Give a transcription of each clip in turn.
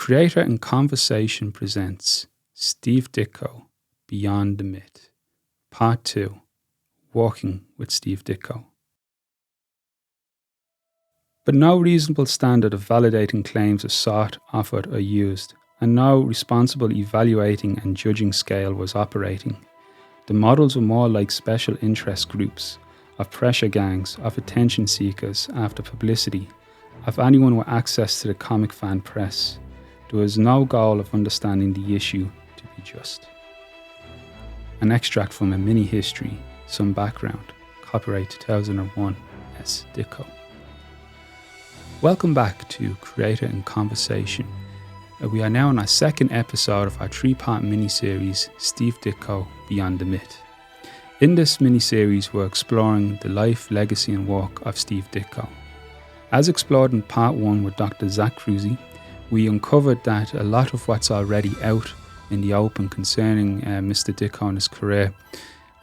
Creator in Conversation presents Steve Ditko, Beyond the Myth, Part 2, Working with Steve Ditko. But no reasonable standard of validating claims is sought, offered or used, and no responsible evaluating and judging scale was operating. The models were more like special interest groups, of pressure gangs, of attention seekers after publicity, of anyone with access to the comic fan press. There was no goal of understanding the issue to be just. An extract from a mini history, some background, copyright 2001, S. Ditko. Welcome back to Creator in Conversation. We are now on our second episode of our three-part miniseries, Steve Ditko, Beyond the Myth. In this miniseries, we're exploring the life, legacy and work of Steve Ditko. As explored in part 1 with Dr. Zach Cruzy, we uncovered that a lot of what's already out in the open concerning Mr. Ditko and his career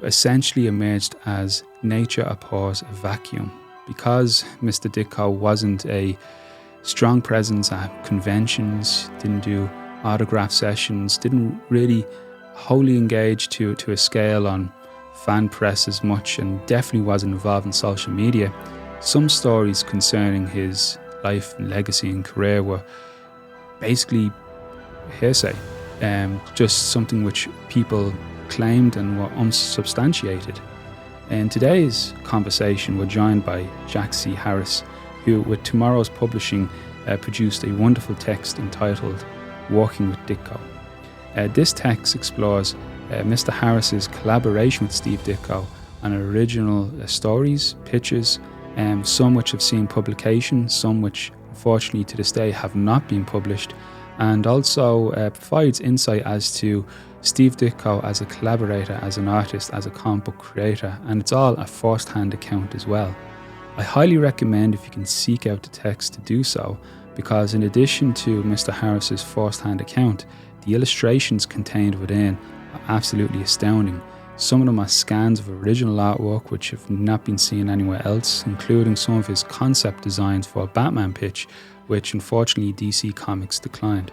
essentially emerged as nature abhors a vacuum. Because Mr. Ditko wasn't a strong presence at conventions, didn't do autograph sessions, didn't really wholly engage to a scale on fan press as much, and definitely wasn't involved in social media, some stories concerning his life and legacy and career were basically hearsay, just something which people claimed and were unsubstantiated. In today's conversation, we're joined by Jack C. Harris, who, with Tomorrow's Publishing, produced a wonderful text entitled Working with Ditko. This text explores Mr. Harris's collaboration with Steve Ditko on original stories, pitches, some which have seen publication, some which unfortunately to this day have not been published, and also provides insight as to Steve Ditko as a collaborator, as an artist, as a comic book creator, and it's all a first-hand account as well. I highly recommend, if you can seek out the text, to do so, because in addition to Mr. Harris's first-hand account, the illustrations contained within are absolutely astounding. Some of them are scans of original artwork which have not been seen anywhere else, including some of his concept designs for a Batman pitch, which unfortunately DC Comics declined.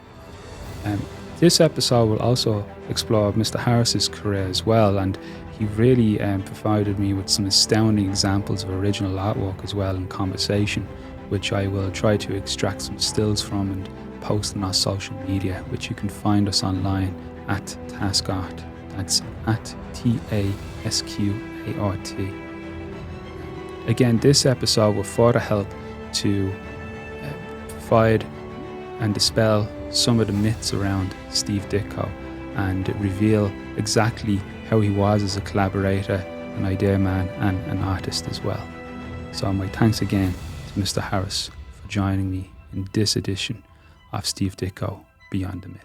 This episode will also explore Mr. Harris's career as well, and he really provided me with some astounding examples of original artwork as well in conversation, which I will try to extract some stills from and post on our social media, which you can find us online at TASQ Art. That's at TASQART. Again, this episode will further help to provide and dispel some of the myths around Steve Ditko and reveal exactly how he was as a collaborator, an idea man and an artist as well. So my thanks again to Mr. Harris for joining me in this edition of Steve Ditko, Beyond the Myth.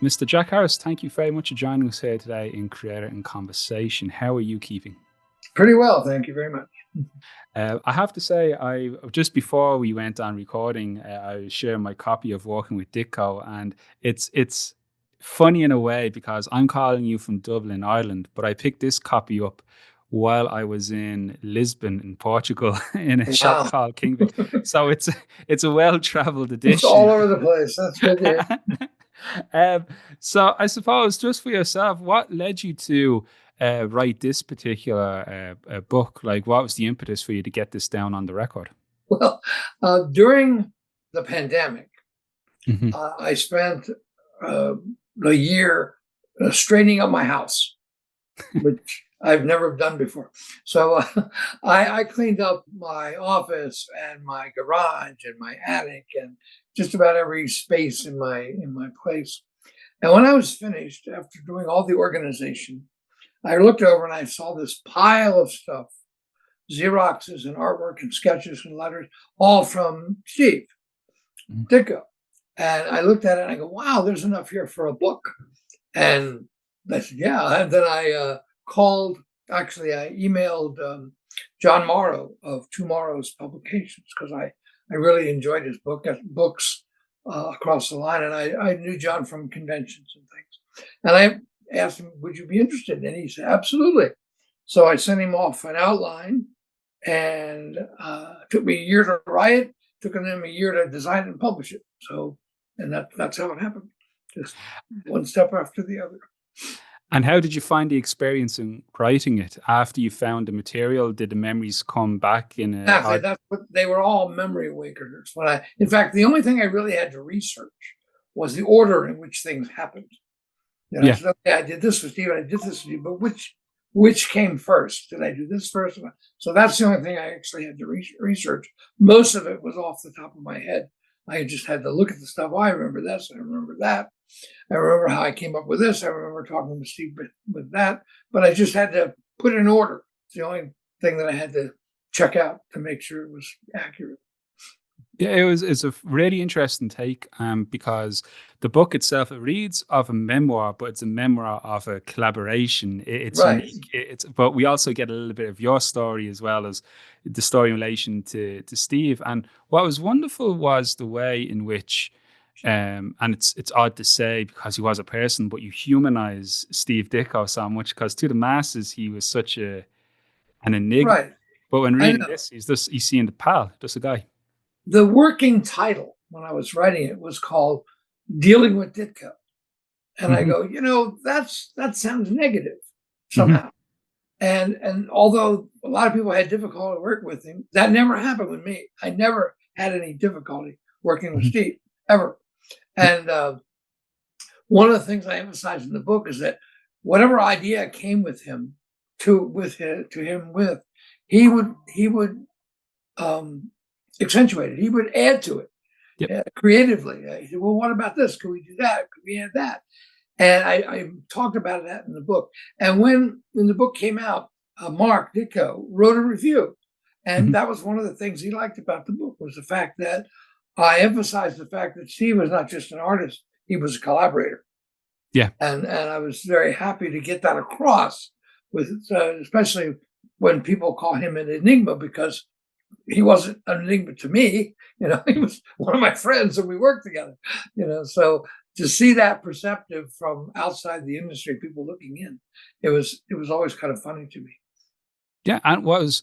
Mr. Jack Harris, thank you very much for joining us here today in Creator in Conversation. How are you keeping? Pretty well, thank you very much. I have to say, just before we went on recording, I was sharing my copy of Working with Ditko, and it's funny in a way because I'm calling you from Dublin, Ireland, but I picked this copy up while I was in Lisbon in Portugal in a shop called Kingvik. So it's a well-traveled edition. It's all over the place. That's good to hear. So I suppose, just for yourself, what led you to write this particular book? Like, what was the impetus for you to get this down on the record? Well, during the pandemic, I spent a year straightening up my house, which I've never done before. So I cleaned up my office and my garage and my attic and just about every space in my place. And when I was finished, after doing all the organization, I looked over and I saw this pile of stuff, Xeroxes and artwork and sketches and letters, all from Steve Ditko. And I looked at it and I go, wow, there's enough here for a book. And I said, yeah. And then I emailed John Morrow of Tomorrow's Publications, because I really enjoyed his books across the line. And I knew John from conventions and things. And I asked him, would you be interested? And he said, absolutely. So I sent him off an outline, and it took me a year to write it, took him a year to design it and publish it. So And that's how it happened. Just one step after the other. And how did you find the experience in writing it after you found the material? Did the memories come back in a Exactly. hard? That's what they were, all memory awakeners. In fact, the only thing I really had to research was the order in which things happened. I Yeah. said, okay, I did this with Steve, I did this with Steve, but which came first? Did I do this first? So that's the only thing I actually had to research. Most of it was off the top of my head. I just had to look at the stuff. Oh, I remember this. I remember that. I remember how I came up with this. I remember talking with Steve with that. But I just had to put it in order. It's the only thing that I had to check out to make sure it was accurate. Yeah, it's a really interesting take, because the book itself, it reads of a memoir, but it's a memoir of a collaboration. It's Right. unique. But we also get a little bit of your story as well as the story in relation to Steve. And what was wonderful was the way in which, and it's odd to say because he was a person, but you humanize Steve Ditko so much because to the masses he was such an enigma. Right. But when I reading know. this, he's seeing the pal, just a guy. The working title when I was writing it was called Dealing with Ditko. And I go, that sounds negative somehow. And although a lot of people had difficulty working with him, that never happened with me. I never had any difficulty working with Steve, ever. And one of the things I emphasize in the book is that whatever idea came with him, he would accentuate it. He would add to it creatively. He said, well, what about this? Could we do that? Could we add that? And I talked about that in the book. And when the book came out, Mark Ditko wrote a review. And that was one of the things he liked about the book, was the fact that I emphasized the fact that Steve was not just an artist, he was a collaborator. Yeah. And I was very happy to get that across, with especially when people call him an enigma, because he wasn't an enigma to me. He was one of my friends and we worked together. So to see that perceptive from outside the industry, people looking in, it was always kind of funny to me. Yeah, and what was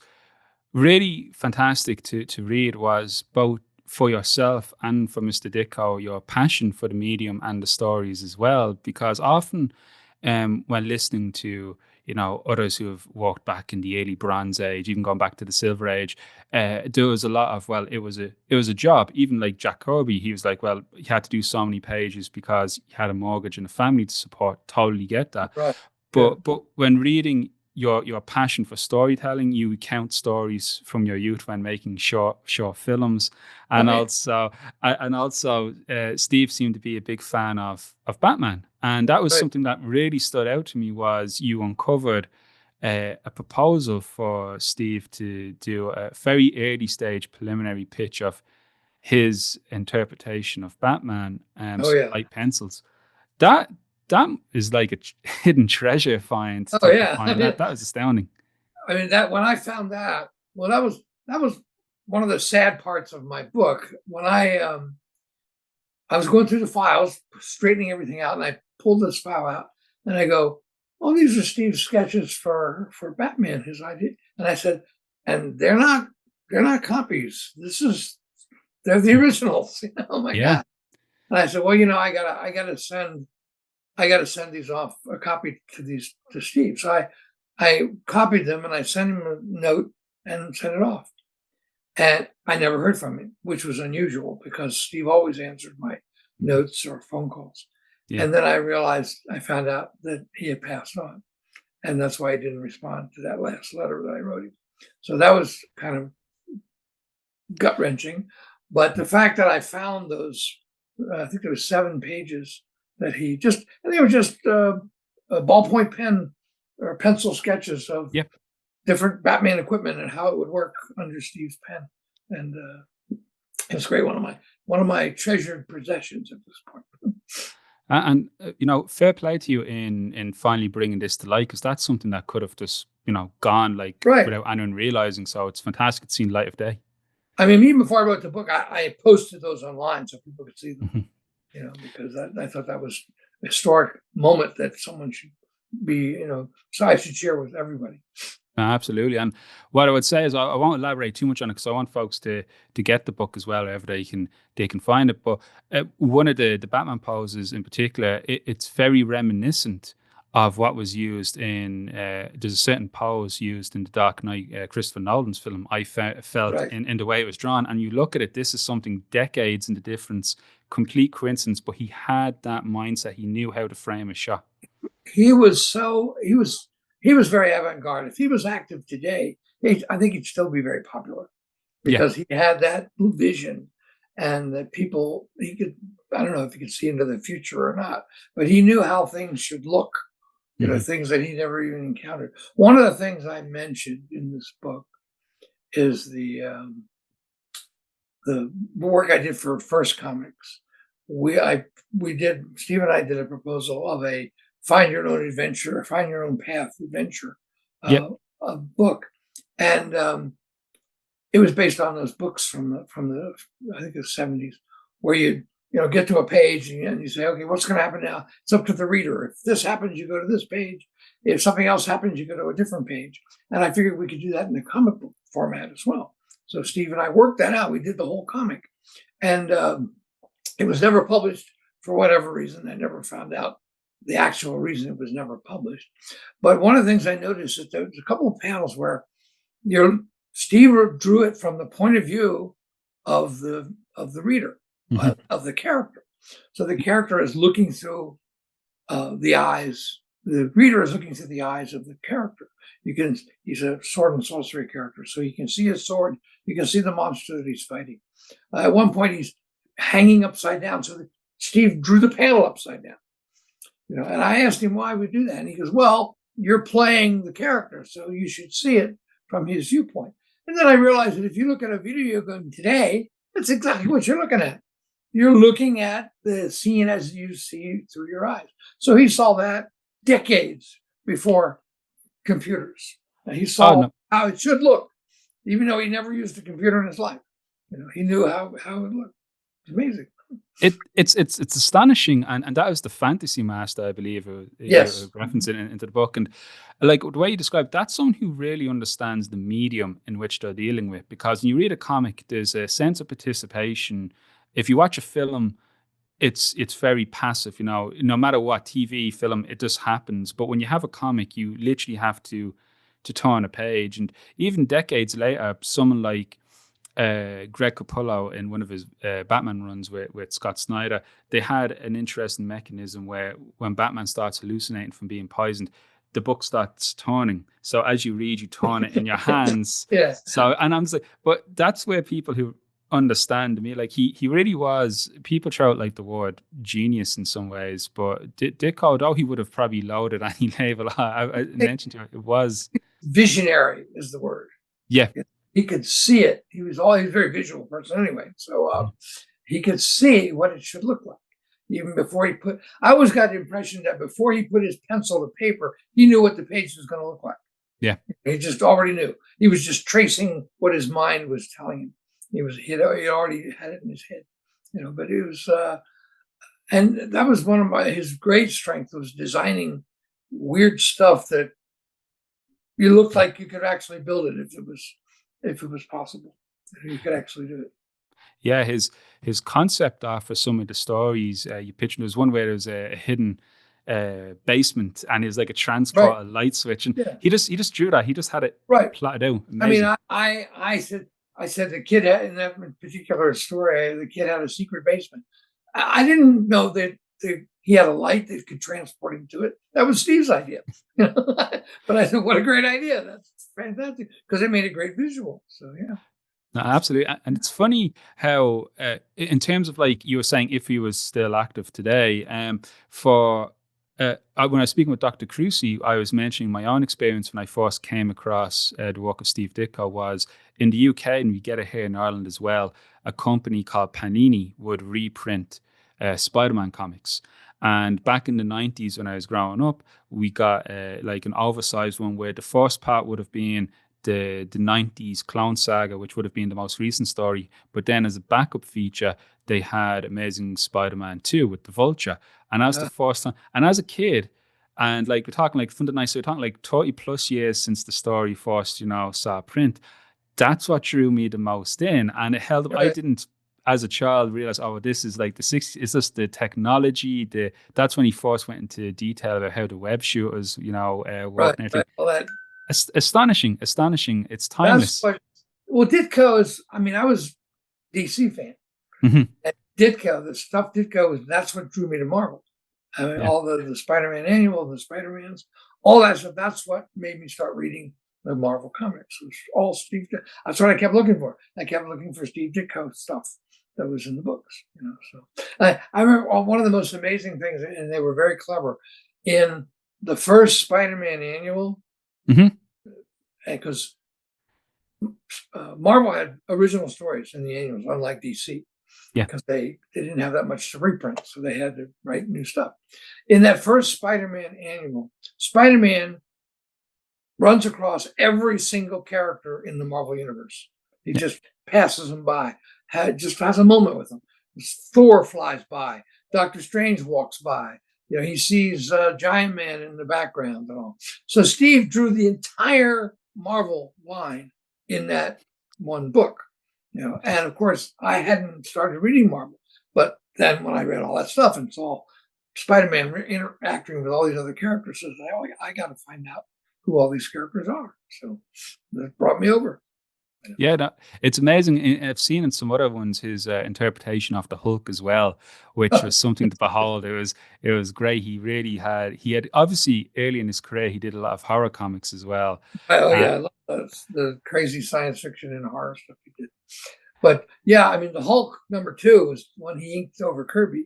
really fantastic to read was both for yourself and for Mr. Ditko, your passion for the medium and the stories as well. Because often, when listening to others who have walked back in the early Bronze Age, even going back to the Silver Age, there was a lot of, well, it was a job. Even like Jack Kirby, he was like, well, he had to do so many pages because he had a mortgage and a family to support. Totally get that. Right. But when reading your passion for storytelling, you recount stories from your youth when making short films, and also Steve seemed to be a big fan of Batman, and that was something that really stood out to me. Was you uncovered a proposal for Steve to do a very early stage preliminary pitch of his interpretation of Batman, light pencils. That is like a hidden treasure find. That was astounding. I mean, that when I found that, well, that was one of the sad parts of my book. When I was going through the files, straightening everything out, and I pulled this file out, and I go, "Oh, these are Steve's sketches for Batman, his idea." And I said, "And they're not copies. They're the originals." Oh my God! And I said, "Well, I gotta send these off, a copy to Steve." So I copied them and I sent him a note and sent it off. And I never heard from him, which was unusual because Steve always answered my notes or phone calls. Yeah. And then I found out that he had passed on. And that's why he didn't respond to that last letter that I wrote him. So that was kind of gut-wrenching. But the fact that I found those, I think there was 7 pages that and they were just a ballpoint pen or pencil sketches of different Batman equipment and how it would work under Steve's pen. And it's great. One of my treasured possessions at this point. And fair play to you in finally bringing this to light, because that's something that could have just gone without anyone realizing. So it's fantastic it's seen light of day. I mean, even before I wrote the book, I posted those online so people could see them. Because I thought that was a historic moment that someone should be, so I should share with everybody. Absolutely. And what I would say is I won't elaborate too much on it because I want folks to get the book as well, wherever they can find it. But one of the Batman poses in particular, it's very reminiscent of what was used in there's a certain pose used in The Dark Knight, Christopher Nolan's film. I felt Right. in the way it was drawn, and you look at it, this is something decades in the difference, complete coincidence. But he had that mindset. He knew how to frame a shot. He was very avant-garde. If he was active today, I think he'd still be very popular because he had that vision, and that I don't know if he could see into the future or not, but he knew how things should look, things that he never even encountered. One of the things I mentioned in this book is the work I did for First Comics. Steve and I did a proposal of a find your own adventure, find your own path adventure book, and it was based on those books from the I think the 70s, where you get to a page and you say, okay, what's going to happen now? It's up to the reader. If this happens, you go to this page. If something else happens, you go to a different page. And I figured we could do that in the comic book format as well. So Steve and I worked that out. We did the whole comic, and it was never published for whatever reason. I never found out the actual reason it was never published. But one of the things I noticed is there was a couple of panels where Steve drew it from the point of view of the reader, of the character. So the character is looking through the eyes. The reader is looking through the eyes of the character. He's a sword and sorcery character, so you can see his sword. You can see the monster that he's fighting. At one point, he's hanging upside down. So Steve drew the panel upside down. And I asked him why we do that, and he goes, "Well, you're playing the character, so you should see it from his viewpoint." And then I realized that if you look at a video game today, that's exactly what you're looking at. You're looking at the scene as you see through your eyes. So he saw that decades before computers. And he saw how it should look, even though he never used a computer in his life. He knew how it looked. It's amazing. It's astonishing, and that was the fantasy master, I believe. Yes, reference into the book, and like the way you described, that's someone who really understands the medium in which they're dealing with. Because when you read a comic, there's a sense of participation. If you watch a film, it's very passive. No matter what, TV, film, it just happens. But when you have a comic, you literally have to turn a page, and even decades later, someone like Greg Capullo in one of his Batman runs with Scott Snyder, they had an interesting mechanism where when Batman starts hallucinating from being poisoned, the book starts turning. So as you read, you turn it in your hands. So, and I'm just like, but that's where people who understand me, like he really was, people throw out like the word genius in some ways, but Ditko, though he would have probably loaded any label I mentioned to it was visionary is the word. Yeah. He could see it. He was a very visual person anyway. So he could see what it should look like. Even before I always got the impression that before he put his pencil to paper, he knew what the page was going to look like. Yeah. He just already knew. He was just tracing what his mind was telling him. He already had it in his head, but it was, and that was one of his great strengths, was designing weird stuff that you looked like you could actually build it if it was possible. You could actually do it. Yeah, his concept art for some of the stories you pictured, there's one where there's a hidden basement and there's like a transporter light switch, and he just drew that. He just had it plotted out. Amazing. I mean, I said the kid in that particular story, the kid had a secret basement. I didn't know that he had a light that could transport him to it. That was Steve's idea. But I said, what a great idea. That's fantastic, because it made a great visual. So, yeah. No, absolutely. And it's funny how, in terms of like you were saying, if he was still active today, when I was speaking with Dr. Crucy, I was mentioning my own experience when I first came across the work of Steve Ditko was in the UK, and we get it here in Ireland as well, a company called Panini would reprint Spider-Man comics. And back in the 90s when I was growing up, we got like an oversized one where the first part would have been the 90s Clone Saga, which would have been the most recent story. But then as a backup feature, they had Amazing Spider-Man 2 with the Vulture. And that was the first time. And as a kid, And like we're talking like Thunder Night, so we're talking like 30 plus years since the story first, saw print. That's what drew me the most in. And it held up. I didn't, as a child, realize, oh, this is like the 60s. It's just the technology. That's when he first went into detail about how the web shooters, work and everything. Well, that Astonishing. It's timeless. Ditko is, I was DC fan. And Ditko, the stuff Ditko, that's what drew me to Marvel. All the Spider-Man annual, the Spider-Mans, all that stuff. That's what made me start reading the Marvel comics. It was all Steve Ditko. That's what I kept looking for. I kept looking for Steve Ditko stuff that was in the books. So I remember one of the most amazing things, and they were very clever, in the first Spider-Man annual, because Marvel had original stories in the annuals, unlike DC. Because they didn't have that much to reprint, so they had to write new stuff. In that first Spider-Man annual, Spider-Man runs across every single character in the Marvel universe. He just passes them by, just has a moment with them. Thor flies by, Doctor Strange walks by. He sees Giant Man in the background and all. So Steve drew the entire Marvel line in that one book. And of course, I hadn't started reading Marvel, but then when I read all that stuff and saw Spider-Man interacting with all these other characters, I got to find out who all these characters are. So that brought me over. Yeah, it's amazing. I've seen in some other ones his interpretation of the Hulk as well, which was something to behold. It was great. He had obviously early in his career he did a lot of horror comics as well. I love the crazy science fiction and horror stuff he did. But yeah, the Hulk #2 was when he inked over Kirby.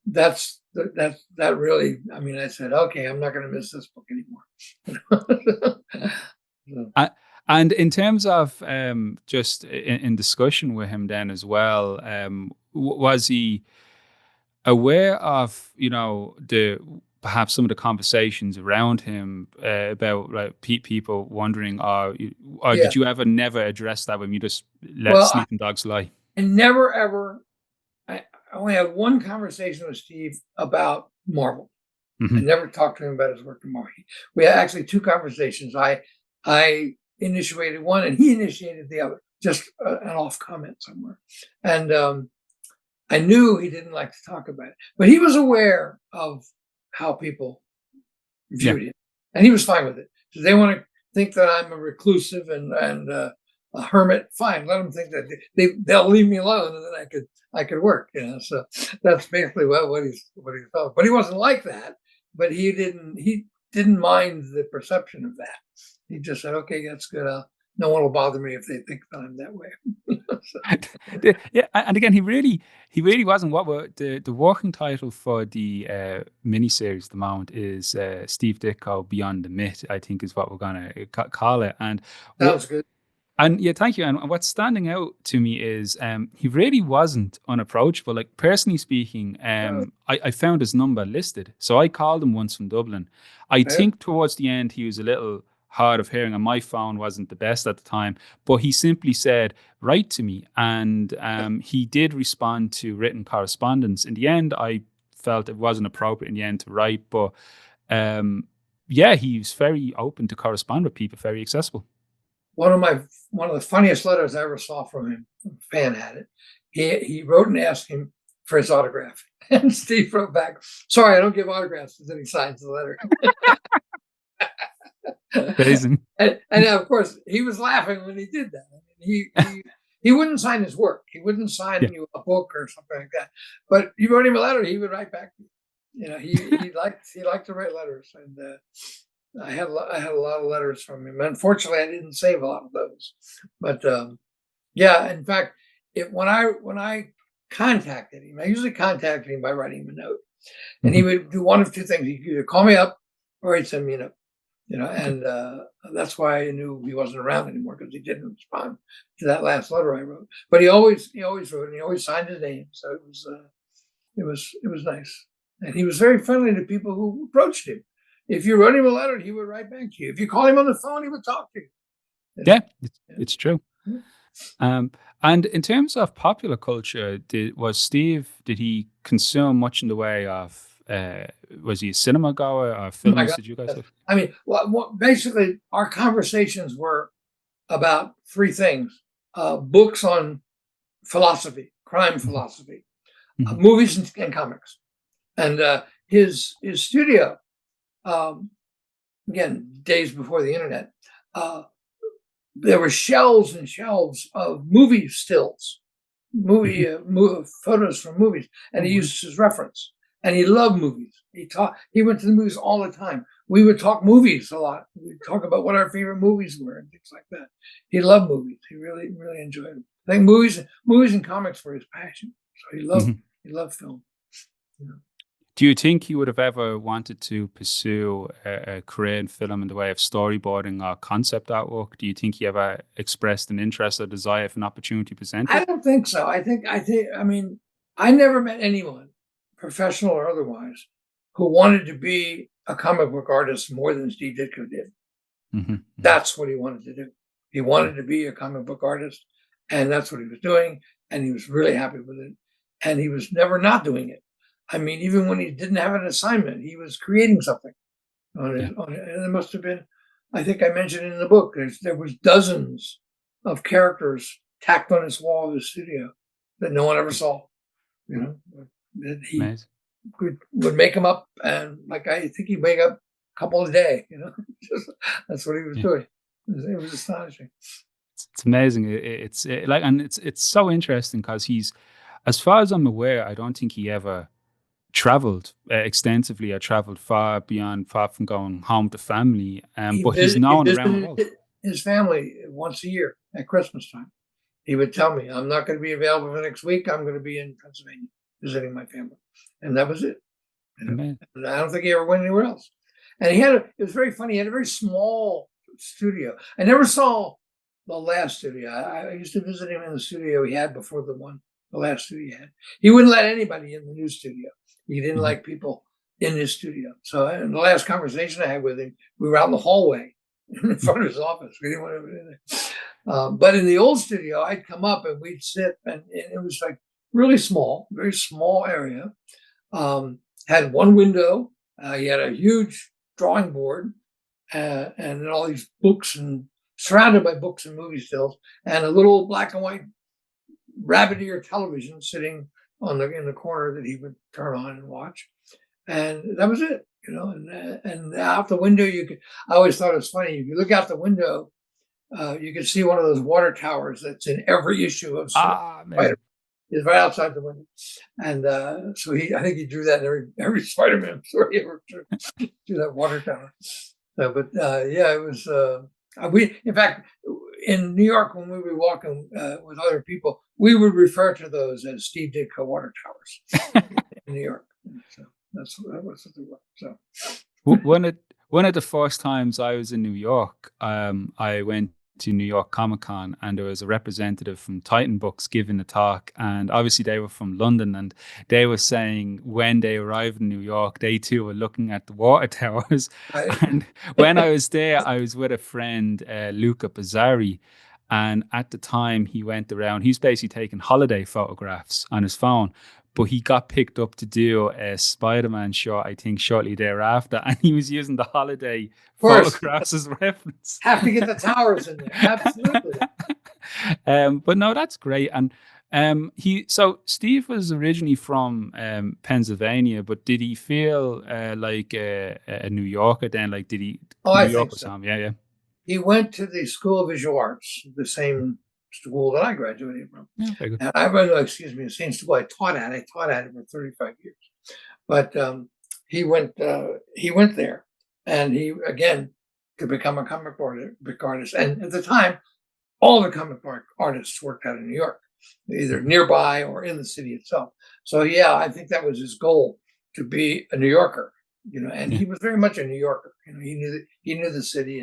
That really. I said, okay, I'm not going to miss this book anymore. And in terms of just in discussion with him then as well, was he aware of perhaps some of the conversations around him about like people wondering, or did you ever never address that when you just let sleeping dogs lie? I never ever. I only had one conversation with Steve about Marvel. I never talked to him about his work in Marvel. We had actually two conversations. I initiated one and he initiated the other, just an off comment somewhere. And I knew he didn't like to talk about it, but he was aware of how people viewed him, and he was fine with it. So they want to think that I'm a reclusive and a hermit. Fine, let them think that they'll leave me alone, and then I could work. So that's basically what he felt. But he wasn't like that. But he didn't mind the perception of that. He just said, "Okay, that's good. No one will bother me if they think that I'm that way." Yeah, and again, he really wasn't. What were the working title for the miniseries at the moment is Steve Ditko Beyond the Myth, I think is what we're gonna call it. And sounds good. And yeah, thank you. And what's standing out to me is he really wasn't unapproachable. Like personally speaking, I found his number listed, so I called him once from Dublin. I think towards the end he was a little hard of hearing, and my phone wasn't the best at the time, but he simply said, write to me. And he did respond to written correspondence. In the end, I felt it wasn't appropriate in the end to write, but he was very open to correspond with people, very accessible. One of the funniest letters I ever saw from him, a fan had it. He wrote and asked him for his autograph. And Steve wrote back, sorry, I don't give autographs, and then he signs the letter. Amazing. And of course he was laughing when he did that. He wouldn't sign his work. He wouldn't sign you a book or something like that. But you wrote him a letter, he would write back. He liked to write letters, and I had a lot of letters from him. Unfortunately, I didn't save a lot of those. But in fact, when I contacted him, I usually contacted him by writing him a note, and he would do one of two things: he'd either call me up or he'd send me a note. And that's why I knew he wasn't around anymore, because he didn't respond to that last letter I wrote. But he always wrote, and he always signed his name, so it was nice. And he was very friendly to people who approached him. If you wrote him a letter, he would write back to you. If you call him on the phone, he would talk to you. Yeah, it's true. And in terms of popular culture, did he consume much in the way of was he a cinema goer or Oh my films? God. Did you guys have? I mean, basically, our conversations were about three things: books on philosophy, crime philosophy, Mm-hmm. movies and comics. And his studio, again, days before the internet, there were shelves and shelves of movie stills, movie photos from movies, and he used as reference. And he loved movies. He went to the movies all the time. We would talk movies a lot. We'd talk about what our favorite movies were and things like that. He loved movies. He really, really enjoyed them. I think movies and comics were his passion. So he loved film. You know. Do you think he would have ever wanted to pursue a career in film in the way of storyboarding or concept artwork? Do you think he ever expressed an interest or desire if an opportunity presented? I don't think so. I mean, I never met anyone, professional or otherwise, who wanted to be a comic book artist more than Steve Ditko did. That's what he wanted to do. He wanted to be a comic book artist, and that's what he was doing, and he was really happy with it. And he was never not doing it. I mean, even when he didn't have an assignment, he was creating something on it. And there must have been, I think I mentioned in the book, there was dozens of characters tacked on his wall of his studio that no one ever saw. You know, that he would make them up, and like I think he'd make up a couple a day. You know, that's what he was doing. It was astonishing. It's amazing. It's so interesting because he's, as far as I'm aware, I don't think he ever traveled extensively or traveled far from going home to family. But he's known around the world. His family once a year at Christmas time. He would tell me, "I'm not going to be available for next week. I'm going to be in Pennsylvania visiting my family," and that was it. You know? And I don't think he ever went anywhere else. And it was very funny. He had a very small studio. I never saw the last studio. I used to visit him in the studio he had before the last studio he had. He wouldn't let anybody in the new studio. He didn't like people in his studio. So in the last conversation I had with him, we were out in the hallway in front of his office. We didn't want to be in there. But in the old studio, I'd come up and we'd sit, and it was like really small, very small area. Had one window. He had a huge drawing board and all these books, and surrounded by books and movie stills, and a little black and white rabbit ear television sitting in the corner that he would turn on and watch, and that was it. You know, and out the window I always thought it was funny. If you look out the window, you can see one of those water towers that's in every issue of Spider-Man. It's right outside the window, and so I think he drew that in every Spider-Man story ever drew that water tower. So, but it was. In fact, in New York, when we were walking with other people, we would refer to those as Steve Ditko water towers in New York. So that's what they were. So one of the first times I was in New York, I went to New York Comic Con, and there was a representative from Titan Books giving a talk, and obviously they were from London, and they were saying when they arrived in New York, they too were looking at the water towers. And when I was there, I was with a friend, Luca Pizzari, and at the time he went around, he's basically taking holiday photographs on his phone, but he got picked up to do a Spider-Man shot, I think, shortly thereafter, and he was using the holiday photographs as reference. Have to get the towers in there, absolutely. But no, that's great. And so Steve was originally from Pennsylvania, but did he feel like a New Yorker then? Like, did he? I think so. Yeah. He went to the School of Visual Arts, the same school that I graduated from. Yeah, very good. The same school I taught at. I taught at it for 35 years. But he went there, and he again to become a comic book artist. And at the time, all the comic book artists worked out in New York, either nearby or in the city itself. So yeah, I think that was his goal, to be a New Yorker. You know, and he was very much a New Yorker. You know, he knew the city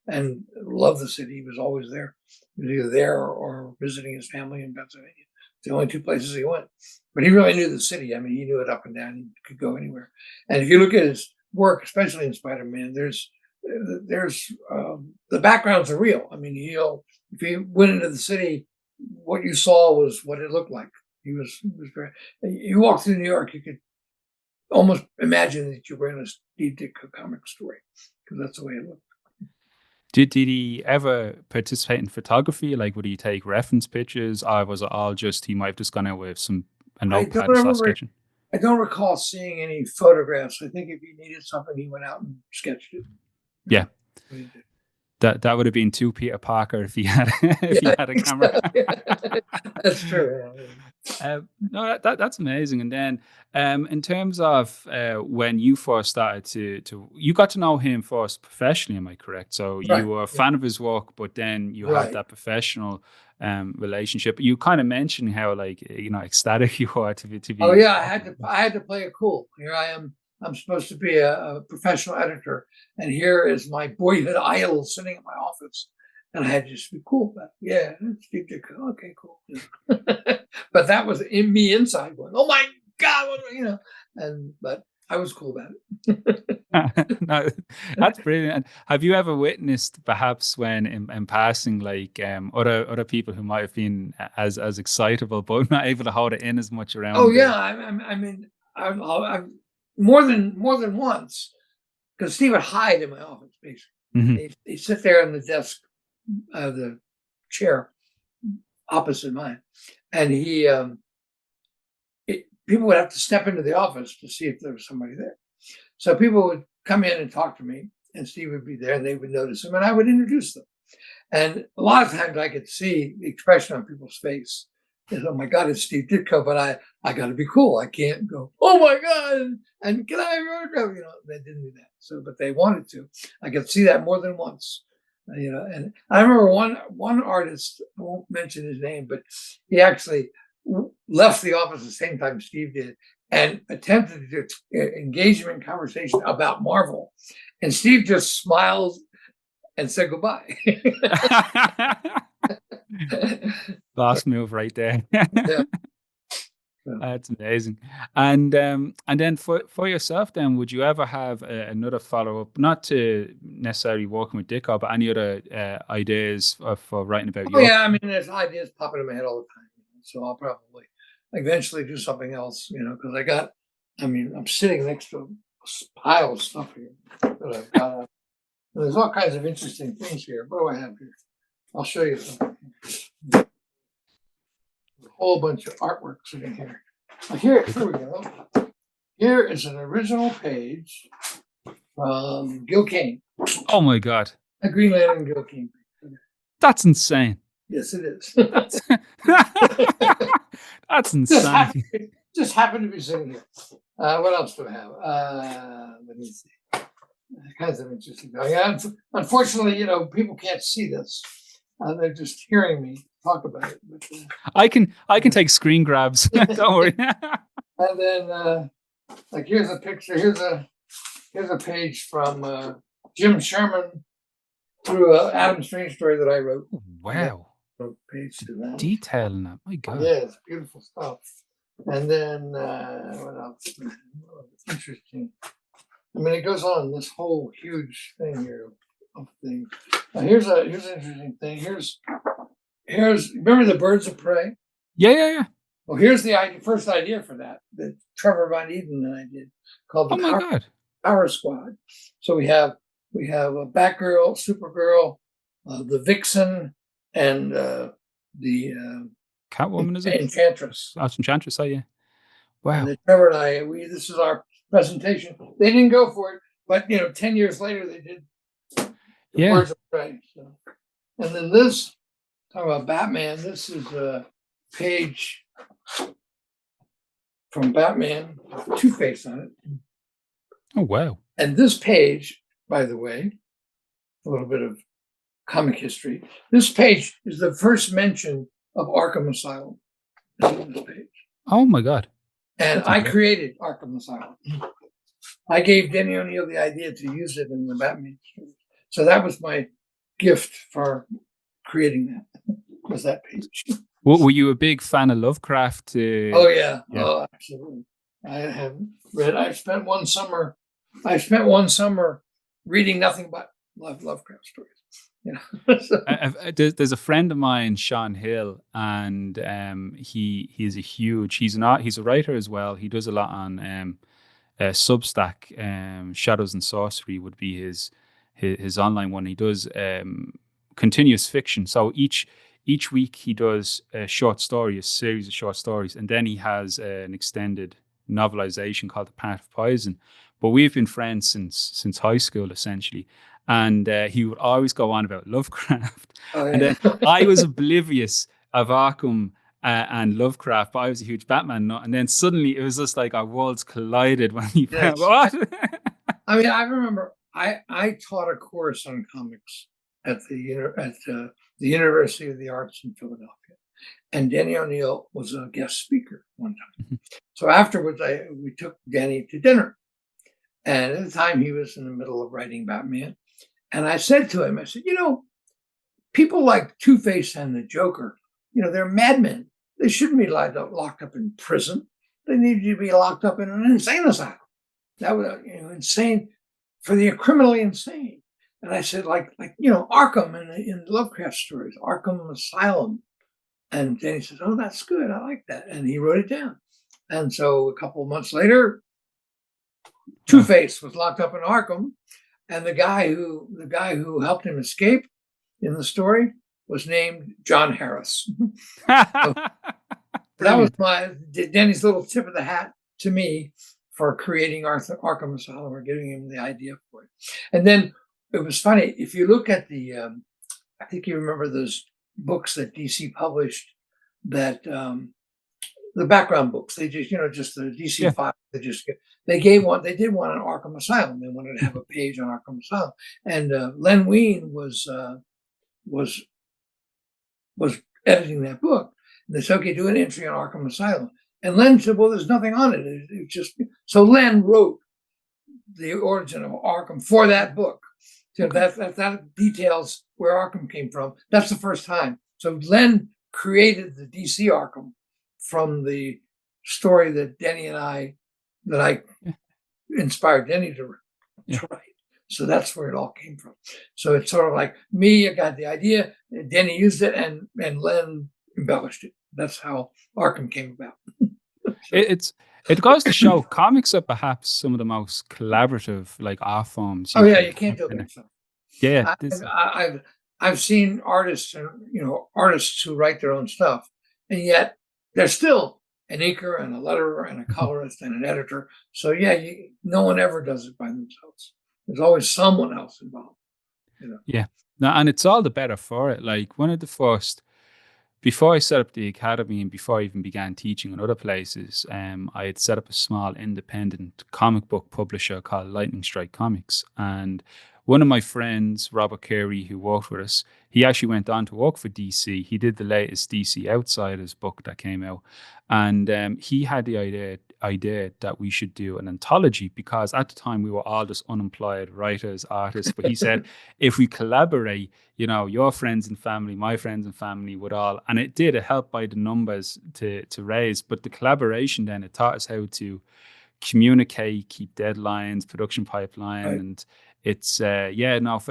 and loved the city. He was always there. He was either there or visiting his family in Pennsylvania. It's the only two places he went. But he really knew the city. I mean, he knew it up and down. He could go anywhere. And if you look at his work, especially in Spider-Man, there's the backgrounds are real. I mean, if he went into the city, what you saw was what it looked like. He was very. You walk through New York, you could almost imagine that you're in a Steve Ditko comic story, because that's the way it looked. Did he ever participate in photography? Like, would he take reference pictures, or was it all just he might have just gone out with a notepad and start sketching? I don't recall seeing any photographs. I think if he needed something, he went out and sketched it. Yeah. That would have been too Peter Parker if he had he had a camera. That's true. No, that's amazing. And then, in terms of when you first started to you got to know him first professionally, am I correct? So you were a fan of his work, but then you had that professional relationship. You kind of mentioned how, like, ecstatic you were to be. Oh yeah, I had to play it cool. Here I am. I'm supposed to be a professional editor, and here is my boyhood idol sitting in my office, and I had to just be cool about it. Yeah, Steve Ditko. Okay, cool. But that was in me inside going, "Oh my God," but I was cool about it. No, that's brilliant. And have you ever witnessed, perhaps, when in passing, like other people who might have been as excitable but not able to hold it in as much around? Oh yeah, I mean, I've more than once, because Steve would hide in my office basically. Mm-hmm. He'd sit there on the desk, the chair opposite mine, and people would have to step into the office to see if there was somebody there. So people would come in and talk to me, and Steve would be there, and they would notice him, and I would introduce them. And a lot of times I could see the expression on people's face. Oh my God, it's Steve Ditko, but I got to be cool. I can't go, oh my God, and can I have your autograph? They didn't do that. So, but they wanted to. I could see that more than once. And I remember one artist, I won't mention his name, but he actually left the office at the same time Steve did and attempted to engage him in conversation about Marvel. And Steve just smiled and said goodbye. Boss move right there. Yeah. That's amazing. And then for yourself, then, would you ever have another follow-up, not to necessarily Working with Ditko, but any other ideas for writing about you? Yeah, I mean, there's ideas popping in my head all the time. So I'll probably eventually do something else, because I'm sitting next to a pile of stuff here that I've got. There's all kinds of interesting things here. What do I have here? I'll show you something. A whole bunch of artwork sitting here. Here we go. Here is an original page from Gil Kane. Oh my God. A Green Lantern Gil Kane. That's insane. Yes, it is. That's insane. Just happened to be sitting here. What else do I have? Let me see. Kinds of interesting. Unfortunately, people can't see this. They're just hearing me talk about it. But, I can take screen grabs. Don't worry. And then, here's a picture. Here's a page from Jim Sherman through an Adam Strange story that I wrote. Wow. Page to that. Detail in that. My God. Yeah, it's beautiful stuff. And then what else? Interesting. I mean, it goes on this whole huge thing here of things. Here's an interesting thing. Here's remember the Birds of Prey? Yeah. Well, here's the first idea for that Trevor Von Eden and I did, called the Power Squad. So we have a Batgirl, Supergirl, the Vixen, and the Catwoman, is it? Enchantress. Oh, Enchantress, yeah. Wow. And Trevor and I, this is our presentation. They didn't go for it, but 10 years later they did. Birds of Prey. So. And then this, talking about Batman, this is a page from Batman, Two-Face on it. Oh, wow. And this page, by the way, a little bit of comic history. This page is the first mention of Arkham Asylum. This page. Oh my God. And I created Arkham Asylum. I gave Denny O'Neil the idea to use it in the Batman story. So that was my gift for creating that, was that page. Were you a big fan of Lovecraft? Oh, yeah. Oh, absolutely. I have read, I spent one summer reading nothing but Lovecraft stories. There's a friend of mine, Sean Hill, and he's a writer as well. He does a lot on Substack. Shadows and Sorcery would be his online one. He does continuous fiction. So each week he does a short story, a series of short stories, and then he has an extended novelization called The Path of Poison. But we've been friends since high school, essentially. And he would always go on about Lovecraft. Oh, yeah. And then I was oblivious of Arkham and Lovecraft, but I was a huge Batman nut. And then suddenly it was just like our worlds collided when he found what? I mean, I remember I taught a course on comics at the University of the Arts in Philadelphia, and Denny O'Neil was a guest speaker one time. So afterwards, we took Denny to dinner, and at the time he was in the middle of writing Batman, and I said to him, I said, people like Two-Face and the Joker, they're madmen. They shouldn't be locked up in prison. They need to be locked up in an insane asylum. That was insane for the criminally insane. And I said, like Arkham in Lovecraft stories, Arkham Asylum. And then he says, "Oh, that's good. I like that." And he wrote it down. And so a couple of months later, Two-Face was locked up in Arkham, and the guy who helped him escape in the story was named John Harris. So that was Denny's little tip of the hat to me for creating Arkham Asylum, or giving him the idea for it. And then it was funny, if you look at I think you remember those books that DC published, that the background books, they just the DC files, they did one on Arkham Asylum. They wanted to have a page on Arkham Asylum. And Len Wein was editing that book. And they said, "Okay, do an entry on Arkham Asylum." And Len said, "Well, there's nothing on it. It's just..." So Len wrote the origin of Arkham for that book. So that details where Arkham came from. That's the first time. So Len created the DC Arkham from the story that I inspired Denny to write. So that's where it all came from. So it's sort of like me, I got the idea, Denny used it, and Len embellished it. That's how Arkham came about. It goes to show comics are perhaps some of the most collaborative, like, art forms. You can't do it yourself. Yeah, I've seen artists who write their own stuff, and yet there's still an inker and a letterer and a colorist and an editor. So no one ever does it by themselves. There's always someone else involved. Yeah, no, and it's all the better for it. Like, one of the first, before I set up the academy and before I even began teaching in other places, I had set up a small independent comic book publisher called Lightning Strike Comics. And one of my friends, Robert Carey, who worked with us, he actually went on to work for DC. He did the latest DC Outsiders book that came out. And he had the idea that we should do an anthology, because at the time we were all just unemployed writers, artists. But he said, if we collaborate, your friends and family, my friends and family would all, and it helped by the numbers to raise. But the collaboration, then it taught us how to communicate, keep deadlines, production pipeline. Right. And it's, for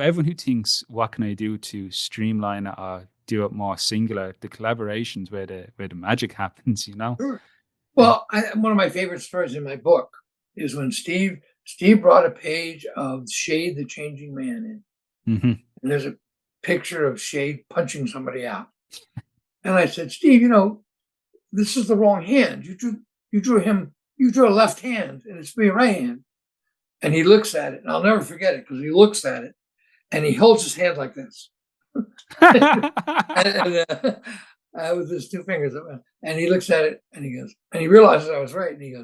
everyone who thinks, what can I do to streamline it or do it more singular, the collaborations where the magic happens, Sure. Well, one of my favorite stories in my book is when Steve brought a page of Shade the Changing Man in. Mm-hmm. And there's a picture of Shade punching somebody out. And I said, "Steve, this is the wrong hand. You drew a left hand, and it's for your right hand." And he looks at it, and I'll never forget it, because he looks at it and he holds his hand like this. With his two fingers, and he looks at it and he goes, and he realizes I was right, and he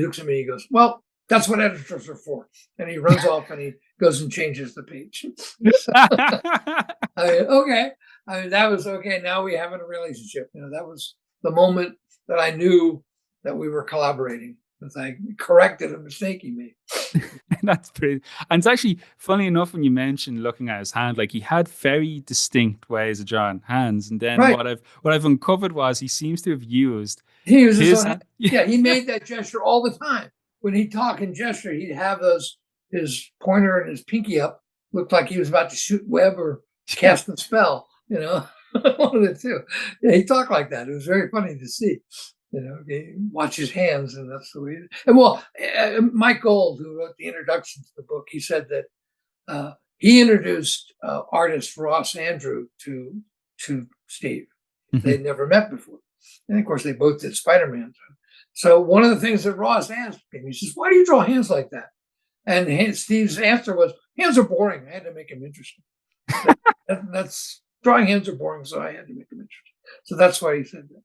looks at me, he goes, "Well, that's what editors are for." And he runs off and he goes and changes the page. Okay. That was okay. Now we have a relationship. That was the moment that I knew that we were collaborating, because I corrected a mistake he made. That's pretty. And it's actually funny enough when you mentioned looking at his hand, like, he had very distinct ways of drawing hands. And then what I've uncovered was he seems to have used his hand. Yeah, he made that gesture all the time. When he'd talk and gesture, he'd have his pointer and his pinky up, looked like he was about to shoot web or cast a spell, one of the two. Yeah, he talked like that. It was very funny to see. watch his hands, and that's the way. And well, Mike Gold, who wrote the introduction to the book, he said that he introduced artist Ross Andru to Steve. They'd never met before, and of course they both did Spider-Man. So one of the things that Ross asked him, he says, "Why do you draw hands like that?" And Steve's answer was, "Hands are boring. I had to make them interesting." That's drawing hands are boring, so I had to make them interesting. So that's why he said that.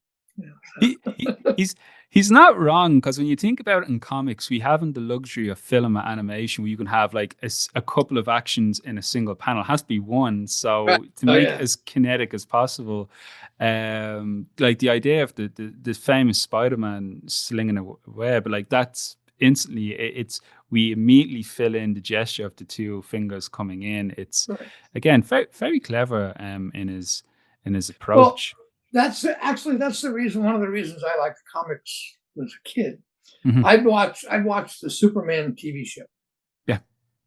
He's not wrong, because when you think about it in comics, we haven't the luxury of film or animation where you can have like a couple of actions in a single panel. It has to be one. So to make it as kinetic as possible, like the idea of the famous Spider-Man slinging a web, like that's instantly we immediately fill in the gesture of the two fingers coming in. It's again very clever in his approach. Well, that's the reason. One of the reasons I liked comics as a kid. I'd watch the Superman TV show. Yeah.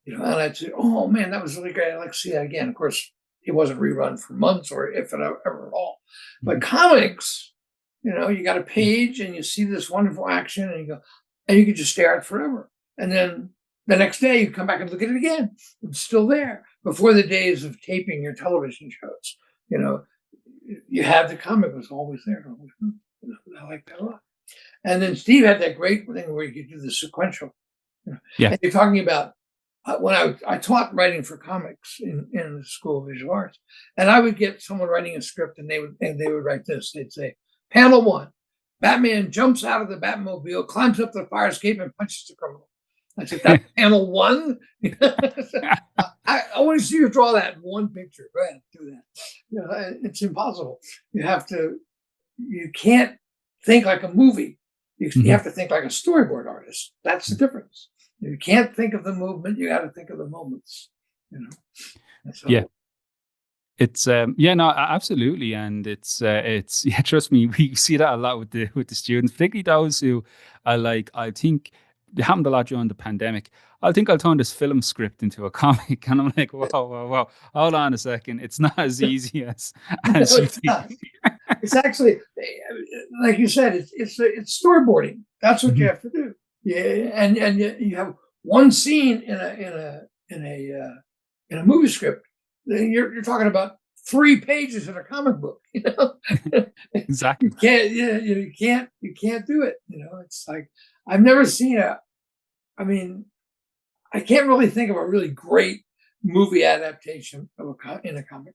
And I'd say, "Oh man, that was really great. I'd like to see that again." Of course, it wasn't rerun for months, or if it ever at all. But comics, you got a page and you see this wonderful action, and you go, and you could just stare at it forever. And then the next day you come back and look at it again. It's still there. Before the days of taping your television shows, you had the comic was always there. I like that a lot. And then Steve had that great thing where you could do the sequential. Yeah. And you're talking about when I taught writing for comics in the School of Visual Arts, and I would get someone writing a script, and they would write this. They'd say, "Panel 1, Batman jumps out of the Batmobile, climbs up the fire escape, and punches the criminal." I said, "That's panel 1." I want to see you draw that in one picture. Go ahead, do that. It's impossible. You can't think like a movie. You have to think like a storyboard artist. That's the difference. You can't think of the movement. You got to think of the moments. Yeah. It's no, absolutely, and it's trust me, we see that a lot with the students, particularly those who are like, I think it happened a lot during the pandemic. I'll turn this film script into a comic, and I'm like, whoa, hold on a second, it's not as easy as you think. It's actually, like you said, it's storyboarding. That's what you have to do. Yeah, and you have one scene in a movie script. You're talking about 3 pages in a comic book. Exactly. You can't do it. It's like I've never seen I can't really think of a really great movie adaptation of in a comic.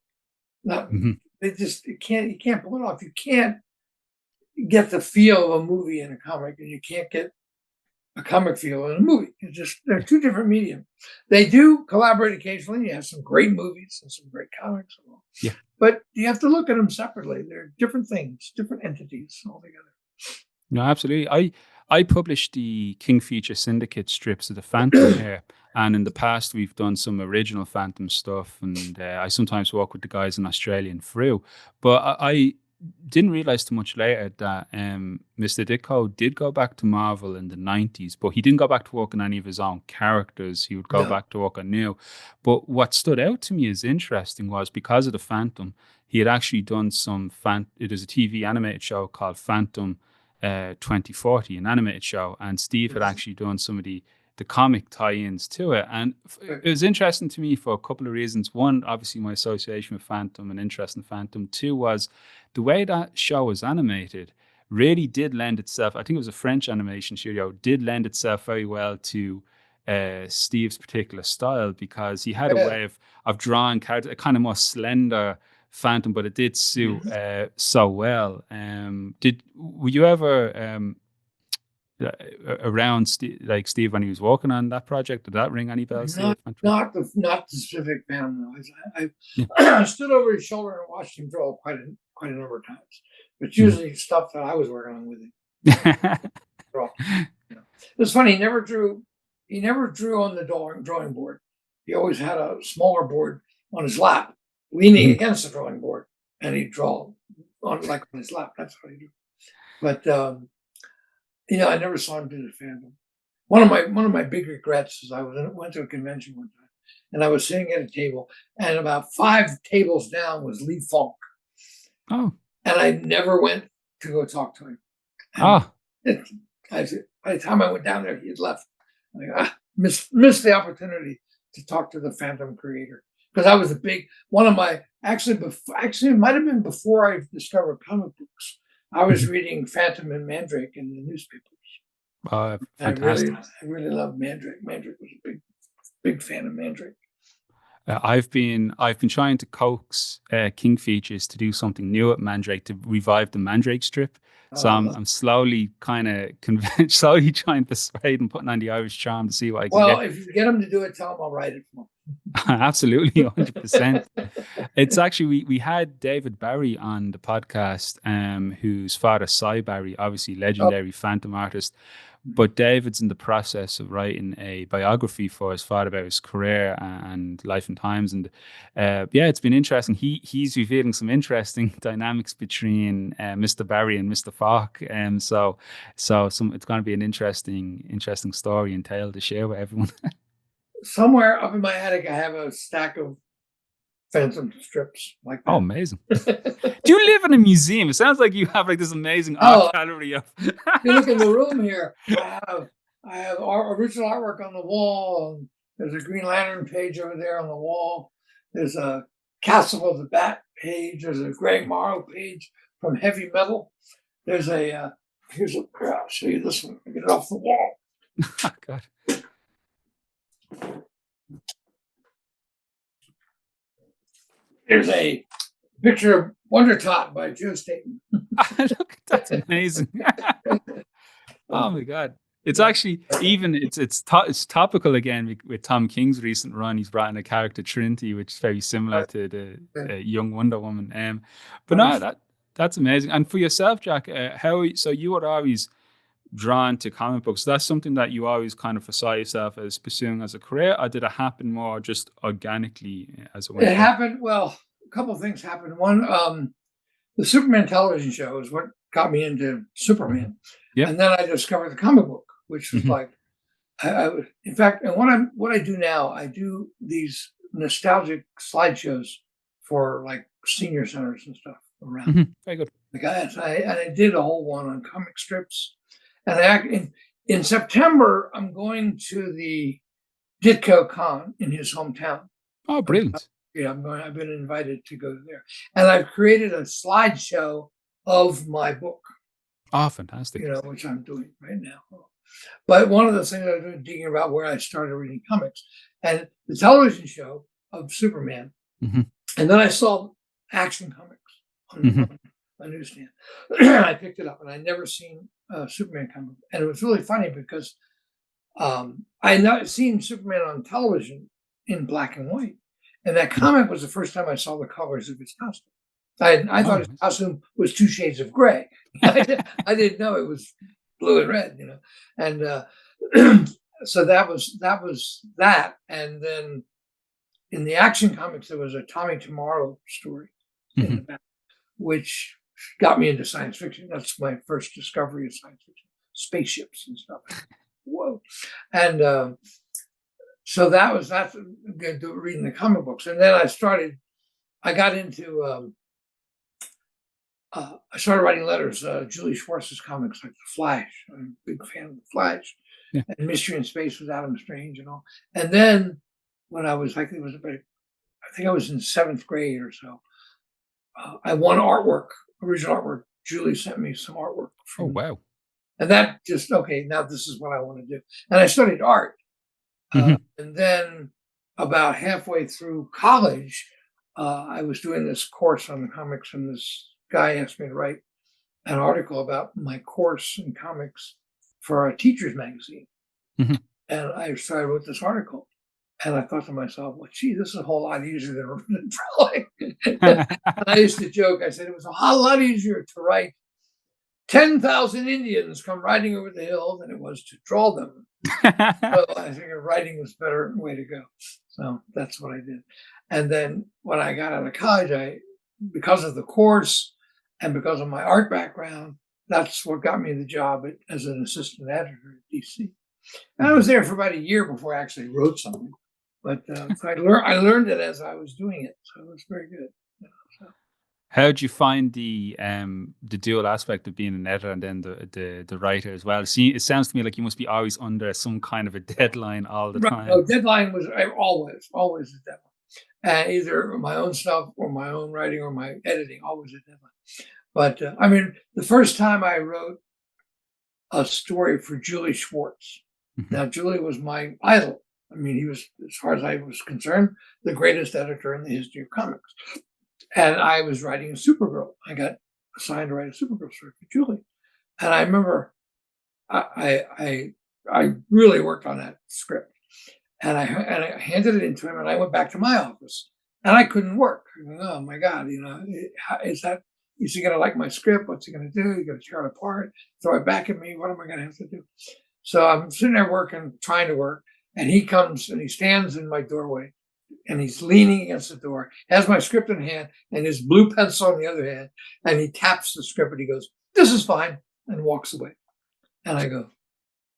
You can't pull it off. You can't get the feel of a movie in a comic, and you can't get a comic feel in a movie. They're two different mediums. They do collaborate occasionally. You have some great movies and some great comics. Yeah. But you have to look at them separately. They're different things, different entities altogether. No, absolutely. I published the Kingfisher Syndicate strips of the Phantom here, and in the past we've done some original Phantom stuff, and I sometimes work with the guys in Australia and Frew. But I didn't realize too much later that Mr. Ditko did go back to Marvel in the 90s, but he didn't go back to work on any of his own characters. He would go back to work on new. But what stood out to me as interesting was, because of the Phantom, he had actually done it is a TV animated show called Phantom 2040, an animated show, and Steve had actually done some of the comic tie-ins to it, and it was interesting to me for a couple of reasons. One, obviously my association with Phantom and interest in Phantom. Two was the way that show was animated really did lend itself, I think it was a French animation studio, did lend itself very well to Steve's particular style, because he had a way of drawing characters, a kind of more slender Phantom, but it did suit so well. Were you ever around Steve when he was working on that project? Did that ring any bells? Not the specific Phantom. I stood over his shoulder and watched him draw quite a number of times, but usually stuff that I was working on with him. It's funny. He never drew on the drawing board. He always had a smaller board on his lap, leaning against the drawing board, and he'd draw on his lap. That's what he do. But I never saw him do the Phantom. One of my big regrets is I went to a convention one time, and I was sitting at a table, and about 5 tables down was Lee Falk. Oh. And I never went to go talk to him. And by the time I went down there, he had left. Missed the opportunity to talk to the Phantom creator, because I was one of my, actually it might have been before I discovered comic books. I was reading Phantom and Mandrake in the newspapers. Fantastic. I really loved Mandrake. Mandrake was a big fan of Mandrake. I've been trying to coax King Features to do something new at Mandrake, to revive the Mandrake strip. So I'm slowly slowly trying to persuade and putting on the Irish charm to see what I can get. Well, if you get them to do it, tell them I'll write it for them. Absolutely, 100%. It's actually, we had David Barry on the podcast, whose father, Cy Barry, obviously legendary Phantom artist. But David's in the process of writing a biography for his father about his career and life and times. And it's been interesting. He's revealing some interesting dynamics between Mr. Barry and Mr. Falk. So it's going to be an interesting story and tale to share with everyone. Somewhere up in my attic, I have a stack of Phantom strips like that. Oh, amazing. Do you live in a museum? It sounds like you have like this amazing art gallery of you look in the room here, I have our original artwork on the wall, and there's a Green Lantern page over there on the wall. There's a Castle of the Bat page, there's a Greg Morrow page from Heavy Metal. There's I'll show you this one. Get it off the wall. Oh, God. There's a picture of Wonder Tot by Joe Staten. Look, that's amazing. Oh my God. It's actually it's topical again with Tom King's recent run. He's brought in a character, Trinity, which is very similar to the young Wonder Woman. But that's amazing. And for yourself, Jack, so you were always drawn to comic books. That's something that you always kind of foresaw yourself as pursuing as a career, or did it happen more just organically as it went? It happened. Well, a couple of things happened. One, the Superman television show is what got me into Superman. Yeah. And then I discovered the comic book, which was like, in fact, and what I do now, I do these nostalgic slideshows for like senior centers and stuff around. Very good. I did a whole one on comic strips. And in September, I'm going to the Ditko Con in his hometown. Oh, brilliant. I've been invited to go there. And I've created a slideshow of my book. Oh, fantastic. Which I'm doing right now. But one of the things I've been thinking about where I started reading comics and the television show of Superman. And then I saw Action Comics on a newsstand. I picked it up, and I'd never seen Superman comic. And it was really funny because I had not seen Superman on television in black and white. And that comic was the first time I saw the colors of his costume. I thought his costume was 2 shades of gray. I didn't know it was blue and red, And so that was that. And then in the Action Comics, there was a Tommy Tomorrow story in the back, which got me into science fiction. That's my first discovery of science fiction, spaceships and stuff. Whoa. And so that's good to reading the comic books. And then I started writing letters. Julie Schwartz's comics like The Flash. I'm a big fan of The Flash. Yeah. And Mystery in Space with Adam Strange and all. And then when I was I think I was in 7th grade or so, I won original artwork. Julie sent me some artwork. Oh, wow. And that just, now this is what I want to do. And I studied art. And then about halfway through college, I was doing this course on comics, and this guy asked me to write an article about my course in comics for a teacher's magazine. And I wrote this article, and I thought to myself, well, gee, this is a whole lot easier than drawing. And I used to joke, I said it was a whole lot easier to write 10,000 Indians come riding over the hill than it was to draw them. So I figured writing was a better way to go. So that's what I did. And then when I got out of college, because of the course and because of my art background, that's what got me the job as an assistant editor at DC. And I was there for about a year before I actually wrote something. But I learned it as I was doing it. So it was very good. How do you find the dual aspect of being an editor and then the writer as well? See, it sounds to me like you must be always under some kind of a deadline all the Right. time. No, deadline was always a deadline. Either my own stuff or my own writing or my editing, always a deadline. But I mean, the first time I wrote a story for Julie Schwartz. Now, Julie was my idol. I mean, he was, as far as I was concerned, the greatest editor in the history of comics. And I was writing a Supergirl. I got assigned to write a Supergirl story for Julie. And I remember I really worked on that script. And I handed it into him, and I went back to my office, and I couldn't work. Oh my God, is he going to like my script? What's he going to do? He's going to tear it apart, throw it back at me. What am I going to have to do? So I'm sitting there working, trying to work, and he comes and he stands in my doorway, and he's leaning against the door, has my script in hand, and his blue pencil in the other hand, and he taps the script, and he goes, "This is fine," and walks away. And I go,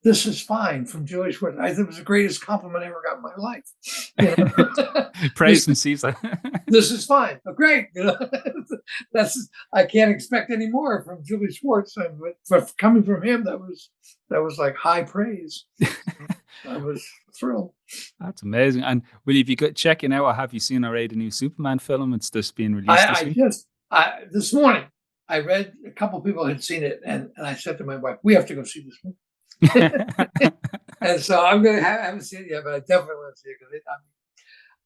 "This is fine," from Julie Schwartz. I think it was the greatest compliment I ever got in my life. Praise and Caesar. This is fine. Oh, great. I can't expect any more from Julie Schwartz. But coming from him, that was like high praise. I was thrilled. That's amazing. And if you go checking out, or have you seen already the new Superman film? It's just being released this week. This morning, I read a couple of people had seen it, and I said to my wife, "We have to go see this movie." And so I'm going to I haven't seen it yet, but I definitely want to see it